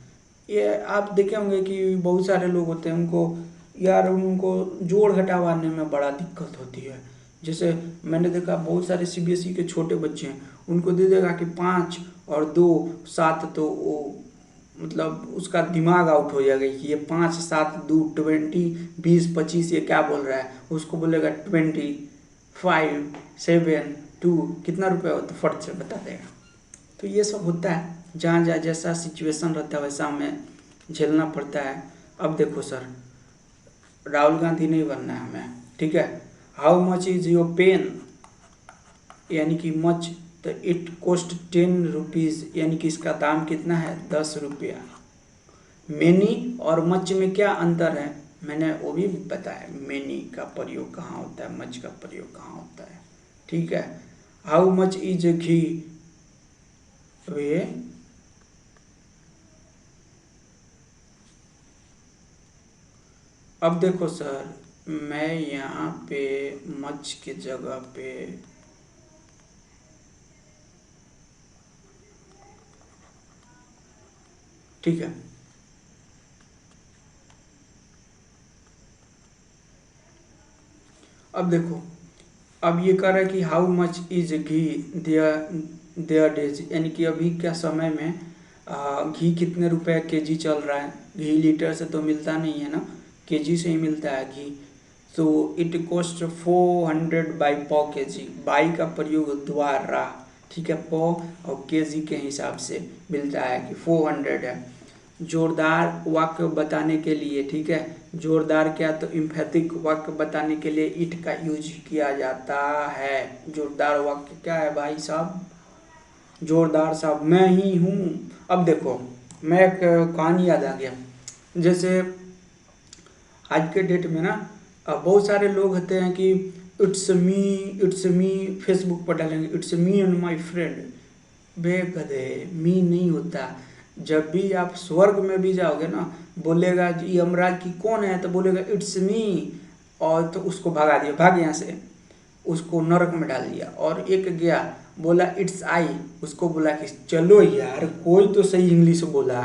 ये आप देखे होंगे कि बहुत सारे लोग होते हैं, उनको जोड़ घटावाने में बड़ा दिक्कत होती है। जैसे मैंने देखा बहुत सारे सीबीएसई के छोटे बच्चे हैं, उनको दे देगा कि 5 और 2 7, तो वो मतलब उसका दिमाग आउट हो जाएगा कि ये 5 7 2 20 20 25 ये क्या बोल रहा है। उसको बोलेगा 25 7 2 कितना रुपये हो, तो फट से बता देगा। तो ये सब होता है, जहाँ जहाँ जैसा सिचुएशन रहता है वैसा हमें झेलना पड़ता है। अब देखो सर, राहुल गांधी नहीं बनना है हमें, ठीक है। How much is your pen, यानी कि मच, तो इट कॉस्ट 10 रुपीज़, यानी कि इसका दाम कितना है, 10 रुपया। मेनी और मच में क्या अंतर है, मैंने वो भी बताया, मेनी का प्रयोग कहाँ होता है, मच का प्रयोग कहाँ होता है, ठीक है। हाउ मच इज घी, वे अब देखो सर, मैं यहाँ पे मच के जगह पे ठीक है। अब देखो, अब ये कह रहा है कि how much is ghee there days, यानी कि अभी क्या समय में घी कितने रुपए केजी चल रहा है। घी लीटर से तो मिलता नहीं है ना, केजी से ही मिलता है घी। तो इट कॉस्ट 400 बाई पौ के जी, बाई का प्रयोग द्वारा, ठीक है, पौ और केजी के हिसाब से मिलता है कि 400 है। जोरदार वाक्य बताने के लिए, ठीक है, जोरदार क्या, तो इम्फेटिक वाक्य बताने के लिए इट का यूज किया जाता है। जोरदार वाक्य क्या है भाई साहब, जोरदार साहब, मैं ही हूँ। अब देखो, मैं एक कहानी याद आ गया। जैसे आज के डेट में ना बहुत सारे लोग होते हैं कि इट्स मी फेसबुक पर डालेंगे it's me and my friend. बे गधे, मी नहीं होता। जब भी आप स्वर्ग में भी जाओगे ना, बोलेगा जी यमराज की कौन है, तो बोलेगा इट्स मी, और तो उसको भगा दिया, भाग यहाँ से, उसको नरक में डाल दिया। और एक गया बोला इट्स आई, उसको बोला कि चलो यार कोई तो सही इंग्लिश बोला,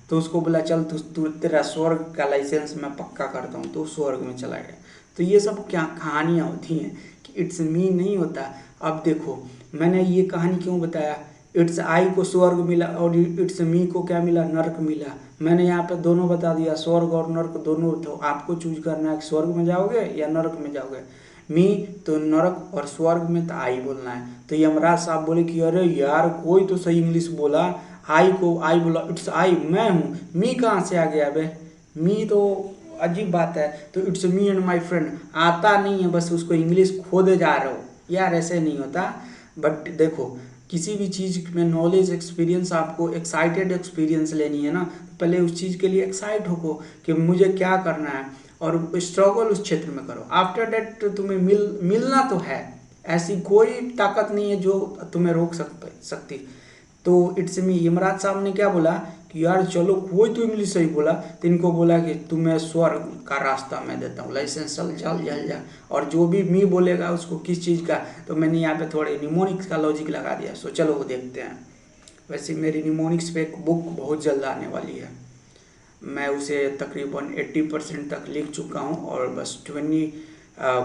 तो उसको बोला चल तू तेरा स्वर्ग का लाइसेंस मैं पक्का करता हूँ, तो स्वर्ग में चला गया। तो ये सब क्या कहानियाँ होती हैं कि इट्स मी नहीं होता। अब देखो मैंने ये कहानी क्यों बताया, इट्स आई को स्वर्ग मिला और इट्स मी को क्या मिला, नर्क मिला। मैंने यहाँ पे दोनों बता दिया, स्वर्ग और नर्क दोनों। तो आपको चूज करना है कि स्वर्ग में जाओगे या नरक में जाओगे। मी तो नरक और स्वर्ग में तो आई बोलना है। तो यमराज साहब बोले कि अरे यार कोई तो सही इंग्लिश बोला, आई को आई बोला, इट्स आई मैं हूँ, मी कहाँ से आ गया बे, मी तो अजीब बात है। तो it's me and my friend आता नहीं है, बस उसको इंग्लिश खोदे जा रहे हो यार, ऐसे नहीं होता। बट देखो किसी भी चीज़ में नॉलेज एक्सपीरियंस, आपको एक्साइटेड एक्सपीरियंस लेनी है ना, पहले उस चीज़ के लिए एक्साइट हो कि मुझे क्या करना है, और स्ट्रगल उस क्षेत्र में करो। आफ्टर डेट तुम्हें मिलना तो है, ऐसी कोई ताकत नहीं है जो तुम्हें रोक सकती। तो इट्स मी, यमराज साहब ने क्या बोला कि यार चलो कोई तो इंग्लिश सही बोला, तो इनको बोला कि तुम्हें स्वर्ग का रास्ता मैं देता हूँ, लाइसेंस चल जल जल जा। और जो भी मी बोलेगा उसको किस चीज़ का, तो मैंने यहाँ पे थोड़े निमोनिक्स का लॉजिक लगा दिया। सो चलो वो देखते हैं। वैसे मेरी निमोनिक्स पे एक बुक बहुत जल्द आने वाली है, मैं उसे तकरीबन 80% तक लिख चुका हूँ, और बस 20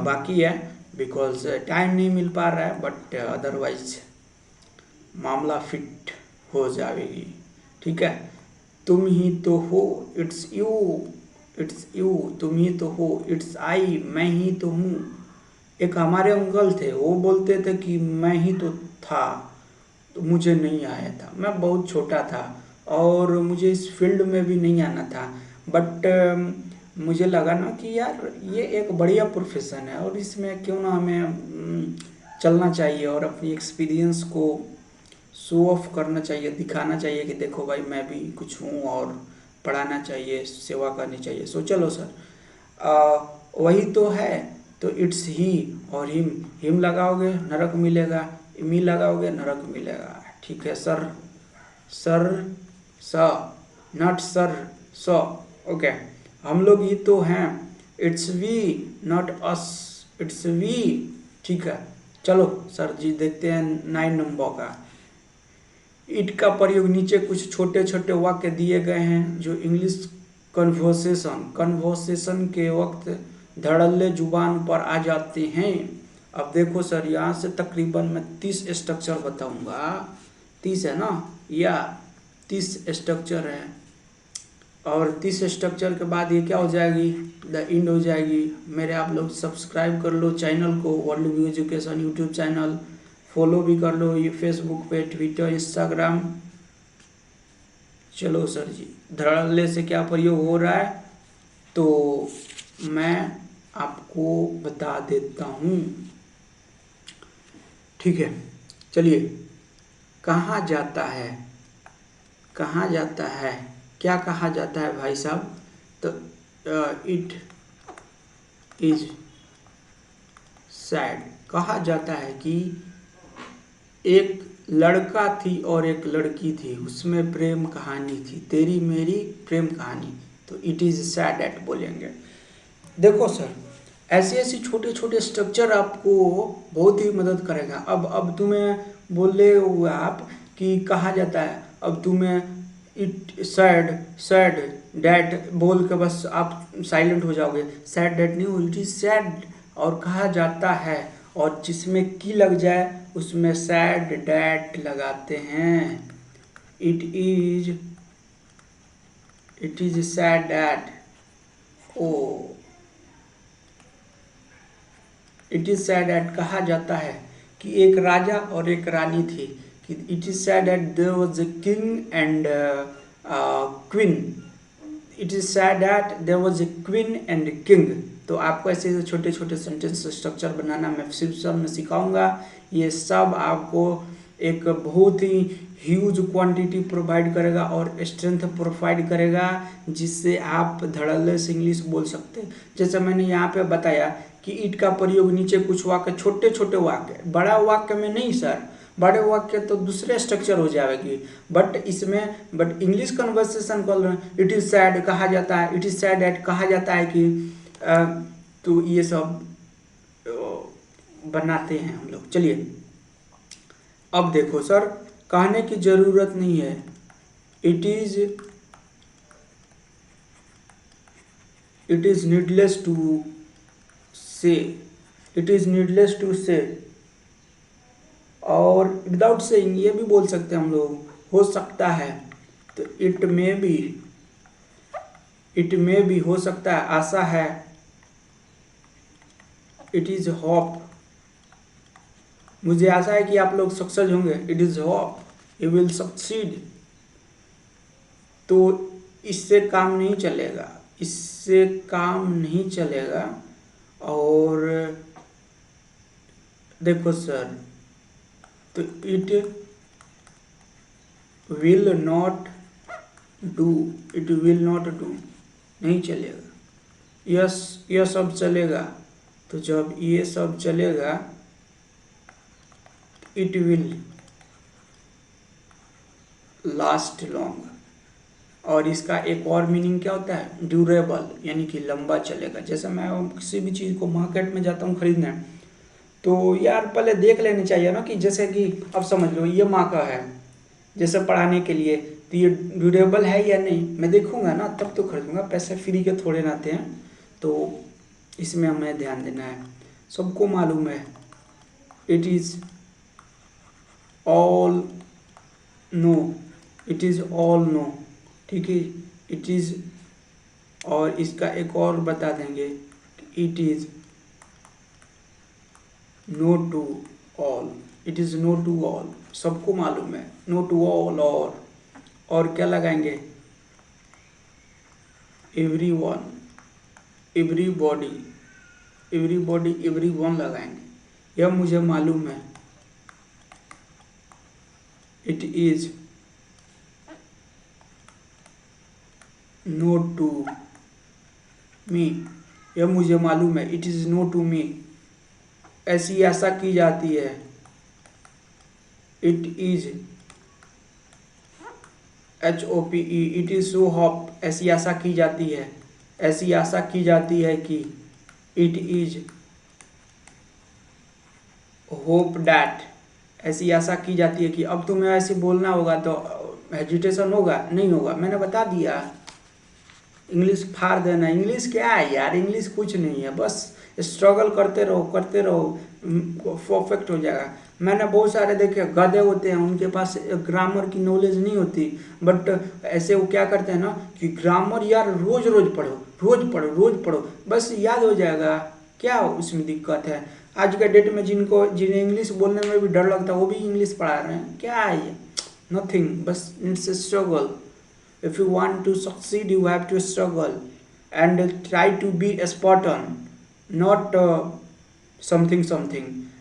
बाकी है, बिकॉज टाइम नहीं मिल पा रहा है। बट अदरवाइज मामला फिट हो जाएगी, ठीक है। तुम ही तो हो, इट्स यू, तुम ही तो हो, इट्स आई, मैं ही तो हूँ। एक हमारे अंकल थे, वो बोलते थे कि मैं ही तो था, तो मुझे नहीं आया था, मैं बहुत छोटा था और मुझे इस फील्ड में भी नहीं आना था। बट मुझे लगा ना कि यार ये एक बढ़िया प्रोफेशन है, और इसमें क्यों ना हमें चलना चाहिए, और अपनी एक्सपीरियंस को शो ऑफ करना चाहिए, दिखाना चाहिए कि देखो भाई मैं भी कुछ हूँ, और पढ़ाना चाहिए, सेवा करनी चाहिए। सो चलो सर, वही तो है। तो इट्स ही और हिम लगाओगे नरक मिलेगा, मी लगाओगे नरक मिलेगा, ठीक है sir. Sir s not sir s, okay. हम लोग ही तो हैं, it's we not us, it's we, ठीक है। चलो सर जी देखते हैं 9 नंबर का। इट का प्रयोग, नीचे कुछ छोटे छोटे वाक्य दिए गए हैं जो इंग्लिश कन्वर्सेशन के वक्त धड़ल्ले जुबान पर आ जाते हैं। अब देखो सर, यहाँ से तकरीबन मैं 30 स्ट्रक्चर बताऊंगा, 30 है ना, या 30 स्ट्रक्चर है, और 30 स्ट्रक्चर के बाद ये क्या हो जाएगी, द एंड हो जाएगी। मेरे आप लोग सब्सक्राइब कर लो चैनल को, world view education YouTube channel, follow भी कर लो ये फेसबुक पे, ट्विटर, इंस्टाग्राम। चलो सर जी, धड़ल्ले से क्या प्रयोग हो रहा है तो मैं आपको बता देता हूँ, ठीक है। चलिए, कहाँ जाता है, कहाँ जाता है, क्या कहा जाता है भाई साहब, तो इट इज सैड, कहा जाता है कि एक लड़का थी और एक लड़की थी, उसमें प्रेम कहानी थी, तेरी मेरी प्रेम कहानी, तो इट इज़ सैड एट बोलेंगे। देखो सर, ऐसे ऐसे छोटे छोटे स्ट्रक्चर आपको बहुत ही मदद करेगा। अब तुम्हें बोले हुए आप कि कहा जाता है, अब तुम्हें इट सैड सैड डैट बोल के बस आप साइलेंट हो जाओगे, सैड डैट नहीं हो, इट इज सैड और कहा जाता है, और जिसमें की लग जाए उसमें सैड डैट लगाते हैं। It is said that. Oh it is said that कहा जाता है कि एक राजा और एक रानी थी, कि it is said that there was a king and queen. It is said that there was a queen and king. तो आपको ऐसे छोटे छोटे सेंटेंस स्ट्रक्चर बनाना मैं सब में सिखाऊंगा। ये सब आपको एक बहुत ही ह्यूज क्वांटिटी प्रोवाइड करेगा और स्ट्रेंथ प्रोवाइड करेगा, जिससे आप धड़ल्ले से इंग्लिश बोल सकते हैं। जैसे मैंने यहाँ पे बताया कि ईट का प्रयोग नीचे कुछ वाक्य, छोटे छोटे वाक्य, बड़ा वाक्य में नहीं सर, बड़े वाक्य तो दूसरे स्ट्रक्चर हो जाएगी, बट इसमें but English conversation call it is sad कहा जाता है, इट इज सैड एट कहा जाता है कि तो ये सब बनाते हैं हम लोग। चलिए अब देखो सर, कहने की जरूरत नहीं है, इट इज नीडलेस टू से, इट इज नीडलेस टू से। और विदाउट सेइंग ये भी बोल सकते हैं हम लोग, हो सकता है, तो इट मे बी हो सकता है, आशा है, इट इज होप, मुझे आशा है कि आप लोग सक्सेस होंगे, it is hope you will succeed. तो इससे काम नहीं चलेगा, इससे काम नहीं चलेगा। और देखो सर, तो it will not do, it will not do नहीं चलेगा। यस यह सब चलेगा, तो जब ये सब चलेगा इट विल लास्ट लॉन्ग। और इसका एक और मीनिंग क्या होता है, ड्यूरेबल, यानी कि लंबा चलेगा। जैसे मैं किसी भी चीज़ को मार्केट में जाता हूँ खरीदने, तो यार पहले देख लेनी चाहिए ना, कि जैसे कि अब समझ लो ये माँ का है, जैसे पढ़ाने के लिए, तो ये ड्यूरेबल है या नहीं, मैं देखूंगा ना तब तो खरीदूंगा, पैसे फ्री के थोड़े ना आते हैं। तो इसमें हमें ध्यान देना है। सबको मालूम है, it is all know, it is all know, ठीक है, इट इज़। और इसका एक और बता देंगे, it is known to all, it is known to all, सबको मालूम है, नो टू ऑल। और क्या लगाएंगे, every one, everybody, everybody, every one लगाएंगे, यह मुझे मालूम है, it is known to me, यह मुझे मालूम है, it is known to me. ऐसी आशा की जाती है, it is HOPE, it is so hope, ऐसी आशा की जाती है, ऐसी आशा की जाती है कि इट इज होप डैट, ऐसी आशा की जाती है कि। अब तुम्हें ऐसे बोलना होगा तो हेजिटेशन होगा, नहीं होगा, मैंने बता दिया। इंग्लिश फाड़ देना, इंग्लिश क्या है यार, इंग्लिश कुछ नहीं है, बस स्ट्रगल करते रहो करते रहो, परफेक्ट हो जाएगा। मैंने बहुत सारे देखे गधे होते हैं, उनके पास ग्रामर की नॉलेज नहीं होती, बट ऐसे वो क्या करते हैं ना, कि ग्रामर यार रोज रोज पढ़ो, रोज पढ़ो, रोज पढ़ो, बस याद हो जाएगा, क्या उसमें दिक्कत है। आज के डेट में जिन्हें इंग्लिश बोलने में भी डर लगता है, वो भी इंग्लिश पढ़ा रहे हैं, क्या है ये, नथिंग, बस it's struggle. If you want to succeed, you have to struggle and try to be a Spartan, not something.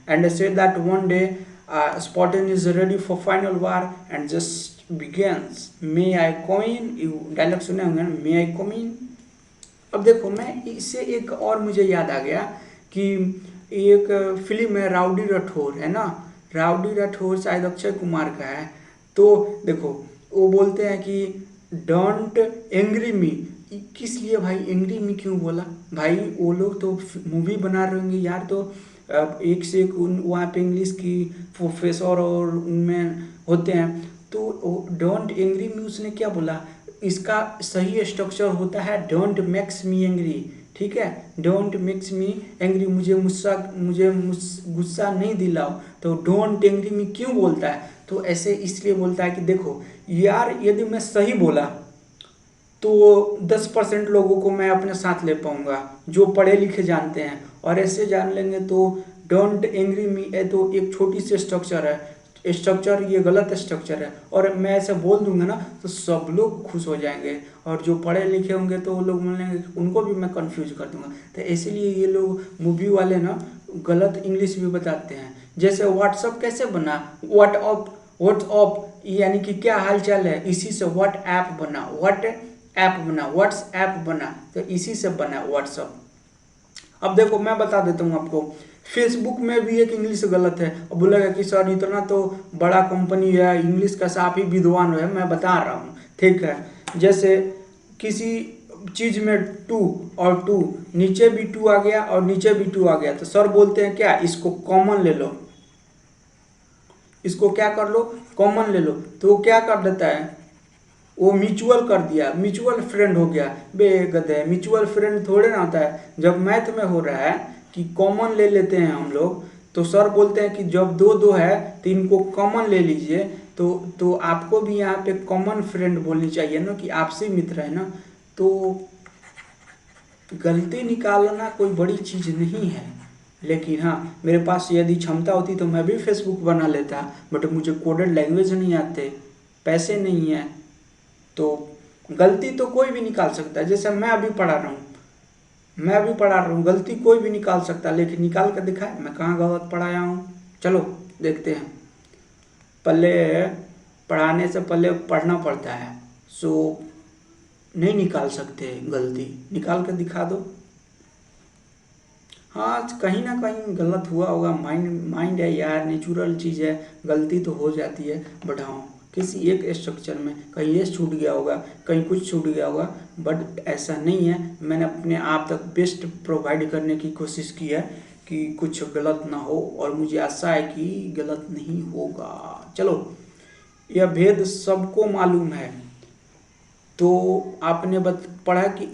And I said that one day Spartan is ready for final war and just begins. May I come in? You dialogue सुने होंगे ना, May I come in? अब देखो, मैं इससे एक और मुझे याद आ गया कि एक फिल्म है राउडी राठौर, है ना, राउडी राठौर शायद अक्षय कुमार का है। तो देखो वो बोलते हैं कि डोंट एंग्री मी, किस लिए भाई एंग्री मी क्यों बोला भाई, वो लोग तो मूवी बना रहे होंगे यार, तो एक से एक वहाँ पे इंग्लिश की प्रोफेसर और उनमें होते हैं, तो डोंट एंग्री में उसने क्या बोला, इसका सही स्ट्रक्चर होता है डोंट मेक्स मी एंग्री, ठीक है। डोंट मेक्स मी एंग्री, मुझे गुस्सा नहीं दिलाओ, तो डोंट एंग्री मी क्यों बोलता है, तो ऐसे इसलिए बोलता है कि देखो यार, यदि मैं सही बोला तो 10% लोगों को मैं अपने साथ ले पाऊंगा जो पढ़े लिखे जानते हैं, और ऐसे जान लेंगे तो डोंट एंग्री मी है तो एक छोटी सी स्ट्रक्चर है, स्ट्रक्चर ये गलत स्ट्रक्चर है, और मैं ऐसे बोल दूंगा ना तो सब लोग खुश हो जाएंगे, और जो पढ़े लिखे होंगे तो वो लोग बोलेंगे, उनको भी मैं कंफ्यूज कर दूंगा। तो इसीलिए ये लोग मूवी वाले ना गलत इंग्लिश भी बताते हैं। जैसे व्हाट्सअप कैसे बना, व्हाट्सअप यानी कि क्या हाल चाल है, इसी से व्हाट ऐप बना, व्हाट्सएप बना, तो इसी से बना व्हाट्सअप। अब देखो मैं बता देता हूँ आपको, फेसबुक में भी एक इंग्लिश गलत है। अब बोलेगा कि सर इतना तो बड़ा कंपनी है, इंग्लिश का साफ ही विद्वान है, मैं बता रहा हूँ, ठीक है। जैसे किसी चीज में टू और टू, नीचे भी टू आ गया और नीचे भी टू आ गया, तो सर बोलते हैं क्या, इसको कॉमन ले लो, इसको क्या कर लो, कॉमन ले लो, तो वो क्या कर देता है, वो म्यूचुअल कर दिया, म्यूचुअल फ्रेंड हो गया। बेगधे, म्यूचुअल फ्रेंड थोड़े ना होता है। जब मैथ में हो रहा है कि कॉमन ले लेते हैं हम लोग, तो सर बोलते हैं कि जब दो दो है तो इनको कॉमन ले लीजिए, तो आपको भी यहाँ पे कॉमन फ्रेंड बोलनी चाहिए ना, कि आपसी मित्र है ना। तो गलती निकालना कोई बड़ी चीज नहीं है, लेकिन हाँ मेरे पास यदि क्षमता होती तो मैं भी फेसबुक बना लेता, बट मुझे कोडेड लैंग्वेज नहीं आते, पैसे नहीं है, तो गलती तो कोई भी निकाल सकता है। जैसे मैं अभी पढ़ा रहा हूँ, गलती कोई भी निकाल सकता है, लेकिन निकाल कर दिखाए मैं कहाँ गलत पढ़ाया हूँ। चलो देखते हैं। पहले पढ़ाने से पहले पढ़ना पड़ता है, सो नहीं निकाल सकते गलती, निकाल कर दिखा दो। हाँ कहीं ना कहीं गलत हुआ होगा, माइंड है यार, नेचुरल चीज़ है, गलती तो हो जाती है, बट हाँ किसी एक स्ट्रक्चर में कहीं ये छूट गया होगा, कहीं कुछ छूट गया होगा, बट ऐसा नहीं है। मैंने अपने आप तक बेस्ट प्रोवाइड करने की कोशिश की है कि कुछ गलत ना हो, और मुझे आशा है कि गलत नहीं होगा। चलो, यह भेद सबको मालूम है, तो आपने पढ़ा कि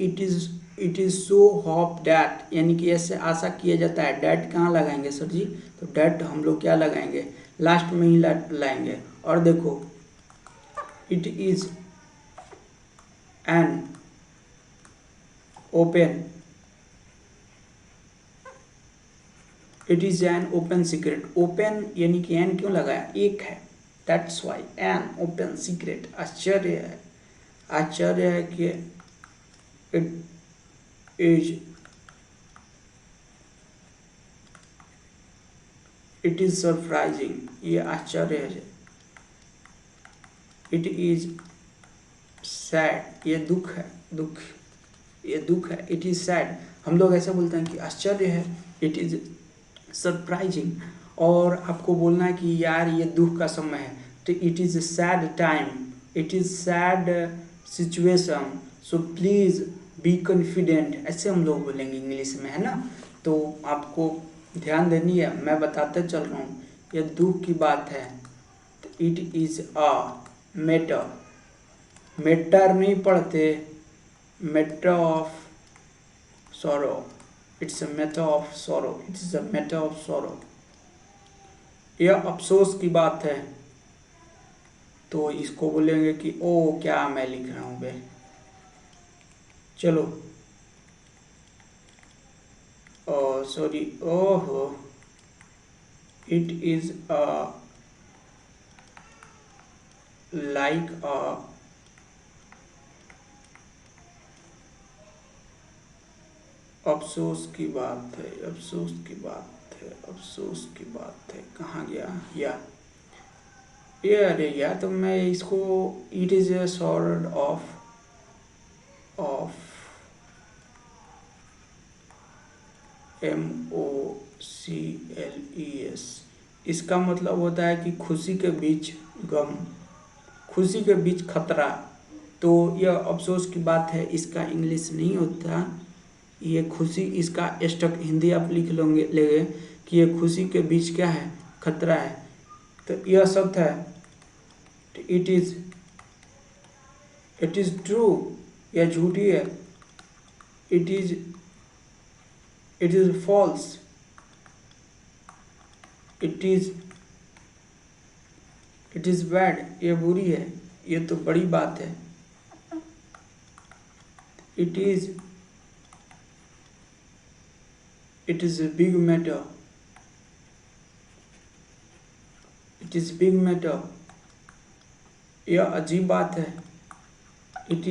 it is so hope that, यानी कि ऐसे आशा किया जाता है। डैट कहाँ लगाएंगे सर जी, तो डैट हम लोग क्या लगाएंगे, लास्ट में ही लाएंगे। और देखो it is an open, it is an open secret, open यानी कि एन क्यों लगाया, एक है, that's why an open secret. आश्चर्य है कि इट इज सरप्राइजिंग, ये आश्चर्य है। इट इज सैड, ये दुख है, ये दुख है। इट इज सैड, हम लोग ऐसे बोलते हैं कि आश्चर्य है, इट इज सरप्राइजिंग। और आपको बोलना है कि यार ये दुख का समय है, तो it is sad time, it is sad situation, so please be confident, ऐसे हम लोग बोलेंगे इंग्लिश में, है ना। तो आपको ध्यान देनी है, मैं बताते चल रहा हूँ, ये दुख की बात है। It is a matter, matter नहीं पढ़ते, matter of sorrow, it's a matter of sorrow, it is a matter of sorrow. यह अफसोस की बात है, तो इसको बोलेंगे कि ओ क्या मैं लिख रहा हूँ बे। चलो, सॉरी, ओहो, इट इज अ लाइक अ अफसोस की बात है, अफसोस की बात है, अफसोस की बात है, कहाँ गया या ये, अरे यार, तो मैं इसको it is a sort of MOCLES, इसका मतलब होता है कि खुशी के बीच गम, खुशी के बीच खतरा। तो यह अफसोस की बात है, इसका इंग्लिश नहीं होता ये खुशी, इसका स्टक हिंदी आप लिख लोगे लेंगे कि ये खुशी के बीच क्या है, खतरा है। तो यह शब्द है, इट इज ट्रू, यह झूठी है। It is false, it is bad, ये बुरी है, ये तो बड़ी बात है। It is big matter, it is big matter, यह अजीब बात है। इट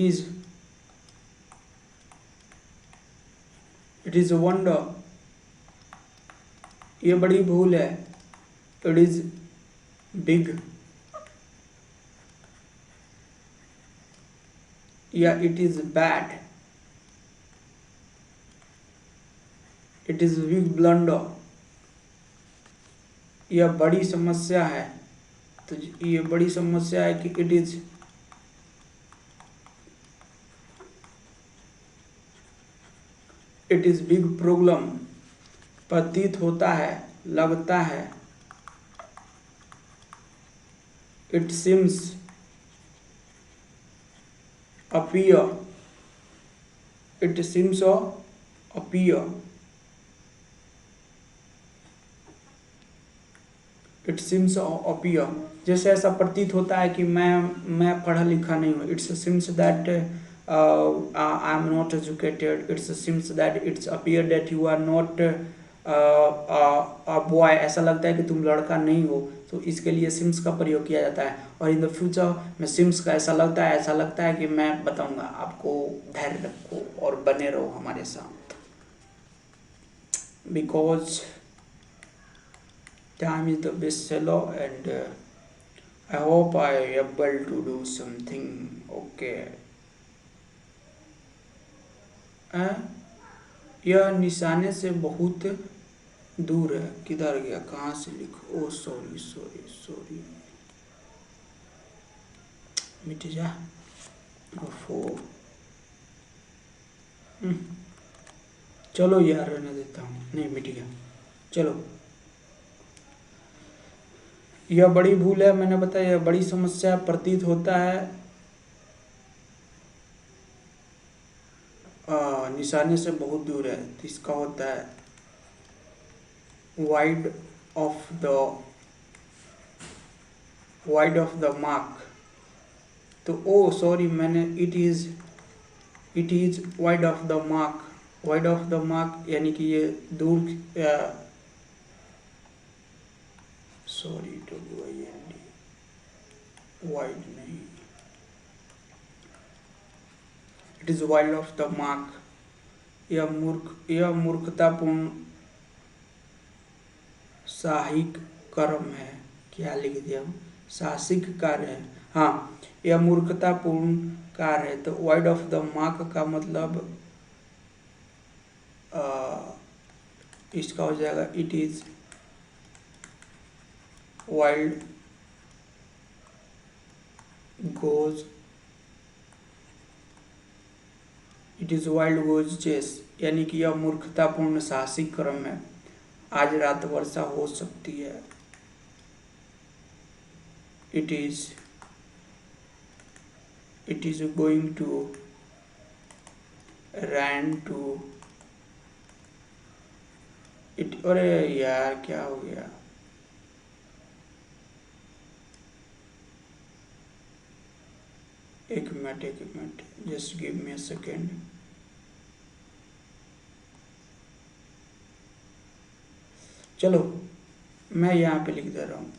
इज वंडर, ये बड़ी भूल है। इट इज बिग, या it is bad, it is big blunder, यह बड़ी समस्या है। तो ये बड़ी समस्या है कि इट इज बिग प्रॉब्लम, प्रतीत होता है, लगता है। It seems, appear, it seems appear, it seems appear, जैसे ऐसा प्रतीत होता है कि मैं पढ़ा लिखा नहीं हूँ। It's seems that I am not educated, it's seems that it's appear that you are not a boy, ऐसा लगता है कि तुम लड़का नहीं हो। तो इसके लिए सिम्स का प्रयोग किया जाता है। और इन द फ्यूचर में सिम्स का ऐसा लगता है कि मैं बताऊंगा आपको, धैर्य रखो और बने रहो हमारे साथ, because time is the best seller and I hope I able to do something okay. यह निशाने से बहुत दूर है, किधर गया, कहाँ से लिखो, ओ सॉरी मिट जा। चलो यार रहने देता हूँ, नहीं मिट गया। चलो, यह बड़ी भूल है, मैंने बताया, यह बड़ी समस्या प्रतीत होता है, निशाने से बहुत दूर है। इसका होता है वाइड ऑफ द मार्क। तो ओ सॉरी, मैंने it is wide of the mark, wide of the mark यानी कि ये दूर, सॉरी WIND, वाइड नहीं, it is wide of the mark. यह मूर्खतापूर्ण साहसिक कर्म है। क्या लिख दिया हूँ, साहसिक कार्य है। हाँ, यह मूर्खतापूर्ण कार्य है। तो वाइड ऑफ द मार्क का मतलब इसका हो जाएगा it is wild goose, it is wild goose chase, यानी कि यह मूर्खतापूर्ण साहसिक क्रम है। आज रात वर्षा हो सकती है। It is going to rain to it. अरे यार क्या हो गया, एक minute, just give me a second. चलो मैं यहाँ पे लिख दे रहा हूँ,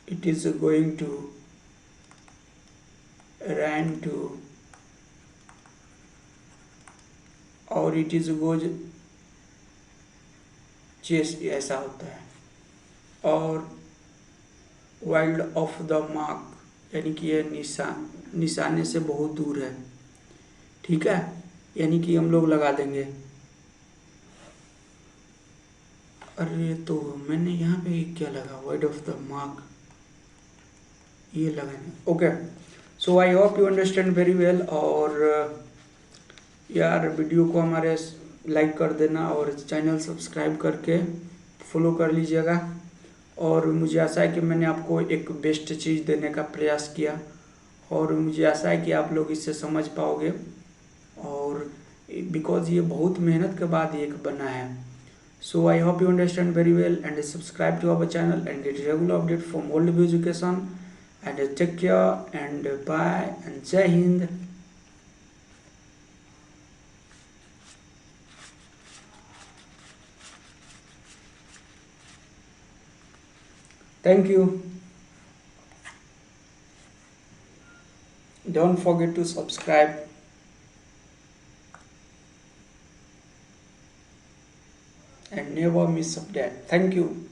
it is going to rain to, और इट इज गोज चेस, ऐसा होता है। और वाइल्ड ऑफ द मार्क यानी कि यह निशाने से बहुत दूर है। ठीक है, यानी कि हम लोग लगा देंगे। अरे तो मैंने यहाँ पे क्या लगा, वाइड ऑफ द मार्क, ये लगाएंगे। Okay, so I hope you understand very well. और यार वीडियो को हमारे लाइक कर देना और चैनल सब्सक्राइब करके फॉलो कर लीजिएगा। और मुझे आशा है कि मैंने आपको एक बेस्ट चीज़ देने का प्रयास किया, और मुझे आशा है कि आप लोग इससे समझ पाओगे। और बिकॉज ये बहुत मेहनत के बाद ये एक बना है। So I hope you understand very well, and subscribe to our channel and get regular update from World Review Education, and take care and bye and Jai Hind. Thank you. Don't forget to subscribe and never miss update. Thank you.